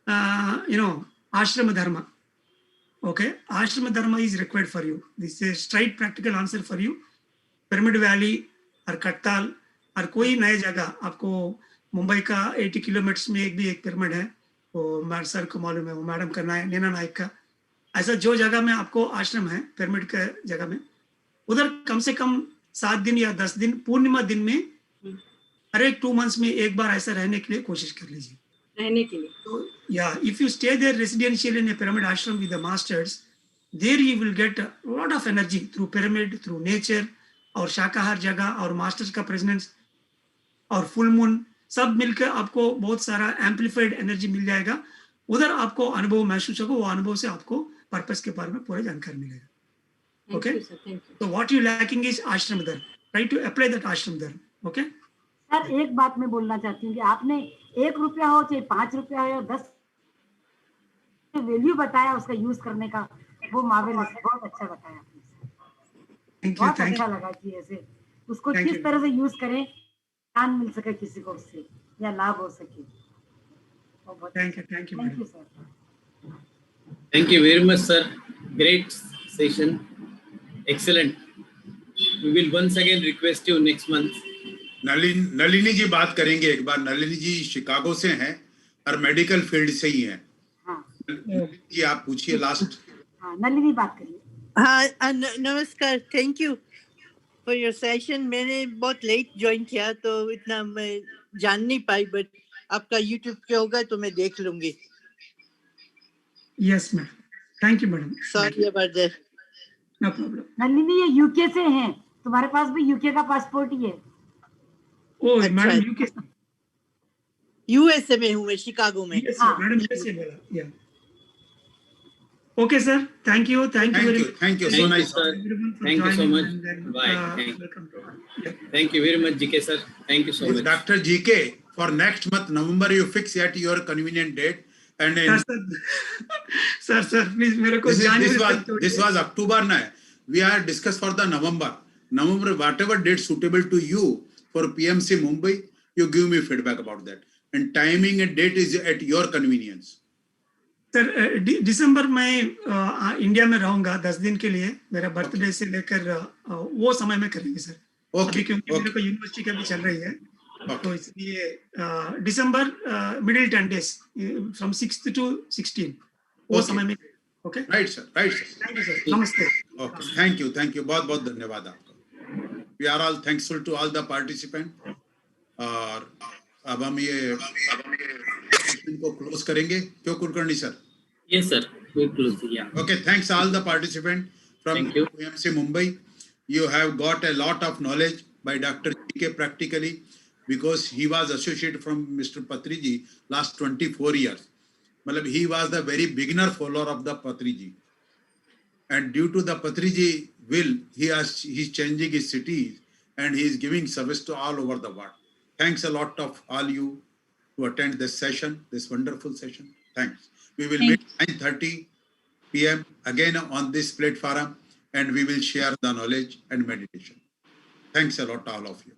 आश्रम धर्म। ओके, आश्रम धर्म is required for you. This is straight practical answer for you. Pyramid valley और कट्टाल और कोई नए जगह आपको, मुंबई का 80 किलोमीटर में एक पिरामिड है, वो मेरे सर को मालूम है, वो मैडम का नैना नायक का। ऐसा जो जगह में आपको आश्रम है पिरामिड के जगह में, उधर कम से कम 7 दिन या 10 दिन पूर्णिमा दिन में हर एक 2 मंथ्स में एक बार ऐसा रहने के लिए कोशिश कर लीजिए। रहने के लिए। So, yeah, if you stay there residentially in a pyramid ashram with the masters, there you will get a lot of energy through pyramid, through nature, और शाकाहार जगह और मास्टर्स का प्रेजेंस और फुल मून सब मिलकर आपको बहुत सारा एम्पलीफाइड एनर्जी मिल जाएगा। उधर आपको अनुभव महसूस होगा, वो अनुभव से आपको पर्पस के बारे में पूरा जानकारी मिलेगा। ओके, तो व्हाट यू लैकिंग इज आश्रम धर्म, ट्राई टू अप्लाई दैट आश्रम धर्म। ओके सर, एक बात मैं बोलना चाहती हूँ कि आपने 1 रुपया हो चाहे 5 रुपया हो या 10 वैल्यू बताया उसका यूज करने का, वो मार्वेलस, बहुत अच्छा बताया आपने। बहुत अच्छा लगा कि ऐसे उसको किस तरह से यूज करें, ज्ञान मिल सके किसी को उससे या लाभ हो सके। Thank you sir. Thank you very much, sir. Great session. Excellent. We will once again request you next month. Nalini ji बात करेंगे एक बार। नलिनी जी शिकागो से हैं और मेडिकल फील्ड से ही हैं। हाँ जी, आप पूछिए लास्ट। हाँ, नलिनी बात करिए। हाँ, नमस्कार, thank you for your session. मैंने बहुत लेट ज्वाइन किया तो इतना मैं जान नहीं पाई, बट आपका यूट्यूब पे होगा तो मैं देख लूंगी। Yes madam, thank you madam. Sorry about that. No problem. Nalini, ये यूके से हैं, तुम्हारे पास भी यूके का पासपोर्ट ही है? ओ मैडम, यूके यूएसए में हूँ मैं, शिकागो में। मैडम यूएसए बोला। या okay sir, thank you very much. Thank you so nice sir. Thank you so much. Bye. Thank you very much, GK sir. Thank you so much. Dr. GK, for next month November you fix at your convenient date and sir please मेरे को this was October na, we are discuss for the November whatever date suitable to you for PMC Mumbai, you give me feedback about that, and timing and date is at your convenience. Sir दिसंबर में India में रहूंगा 10 दिन के लिए, मेरा birthday से लेकर वो समय में करेंगे सर। अभी क्योंकि मेरे को यूनिवर्सिटी का भी चल रही है, तो इसलिए दिसंबर middle 10 days from 6th to 16 वो समय में। Okay, right sir, thank you sir, नमस्ते। ओके, थैंक यू बहुत बहुत धन्यवाद आपका। We are all thankful to all the participant. और अब हम ये को क्लोज करेंगे, क्यों Kulkarni sir? Yes sir, we close. Yeah. Okay, thanks all the participants from PMC Mumbai. You have got a lot of knowledge by Dr. GK practically, because he was associated from Mr. Patriji last 24 years. Matlab, he was the very beginner follower of the Patriji, and due to the Patriji will, he's changing his cities and he is giving service to all over the world. Thanks a lot of all you to attend this session, this wonderful session. Thanks. We will meet 9:30 p.m. again on this platform, and we will share the knowledge and meditation. Thanks a lot to all of you.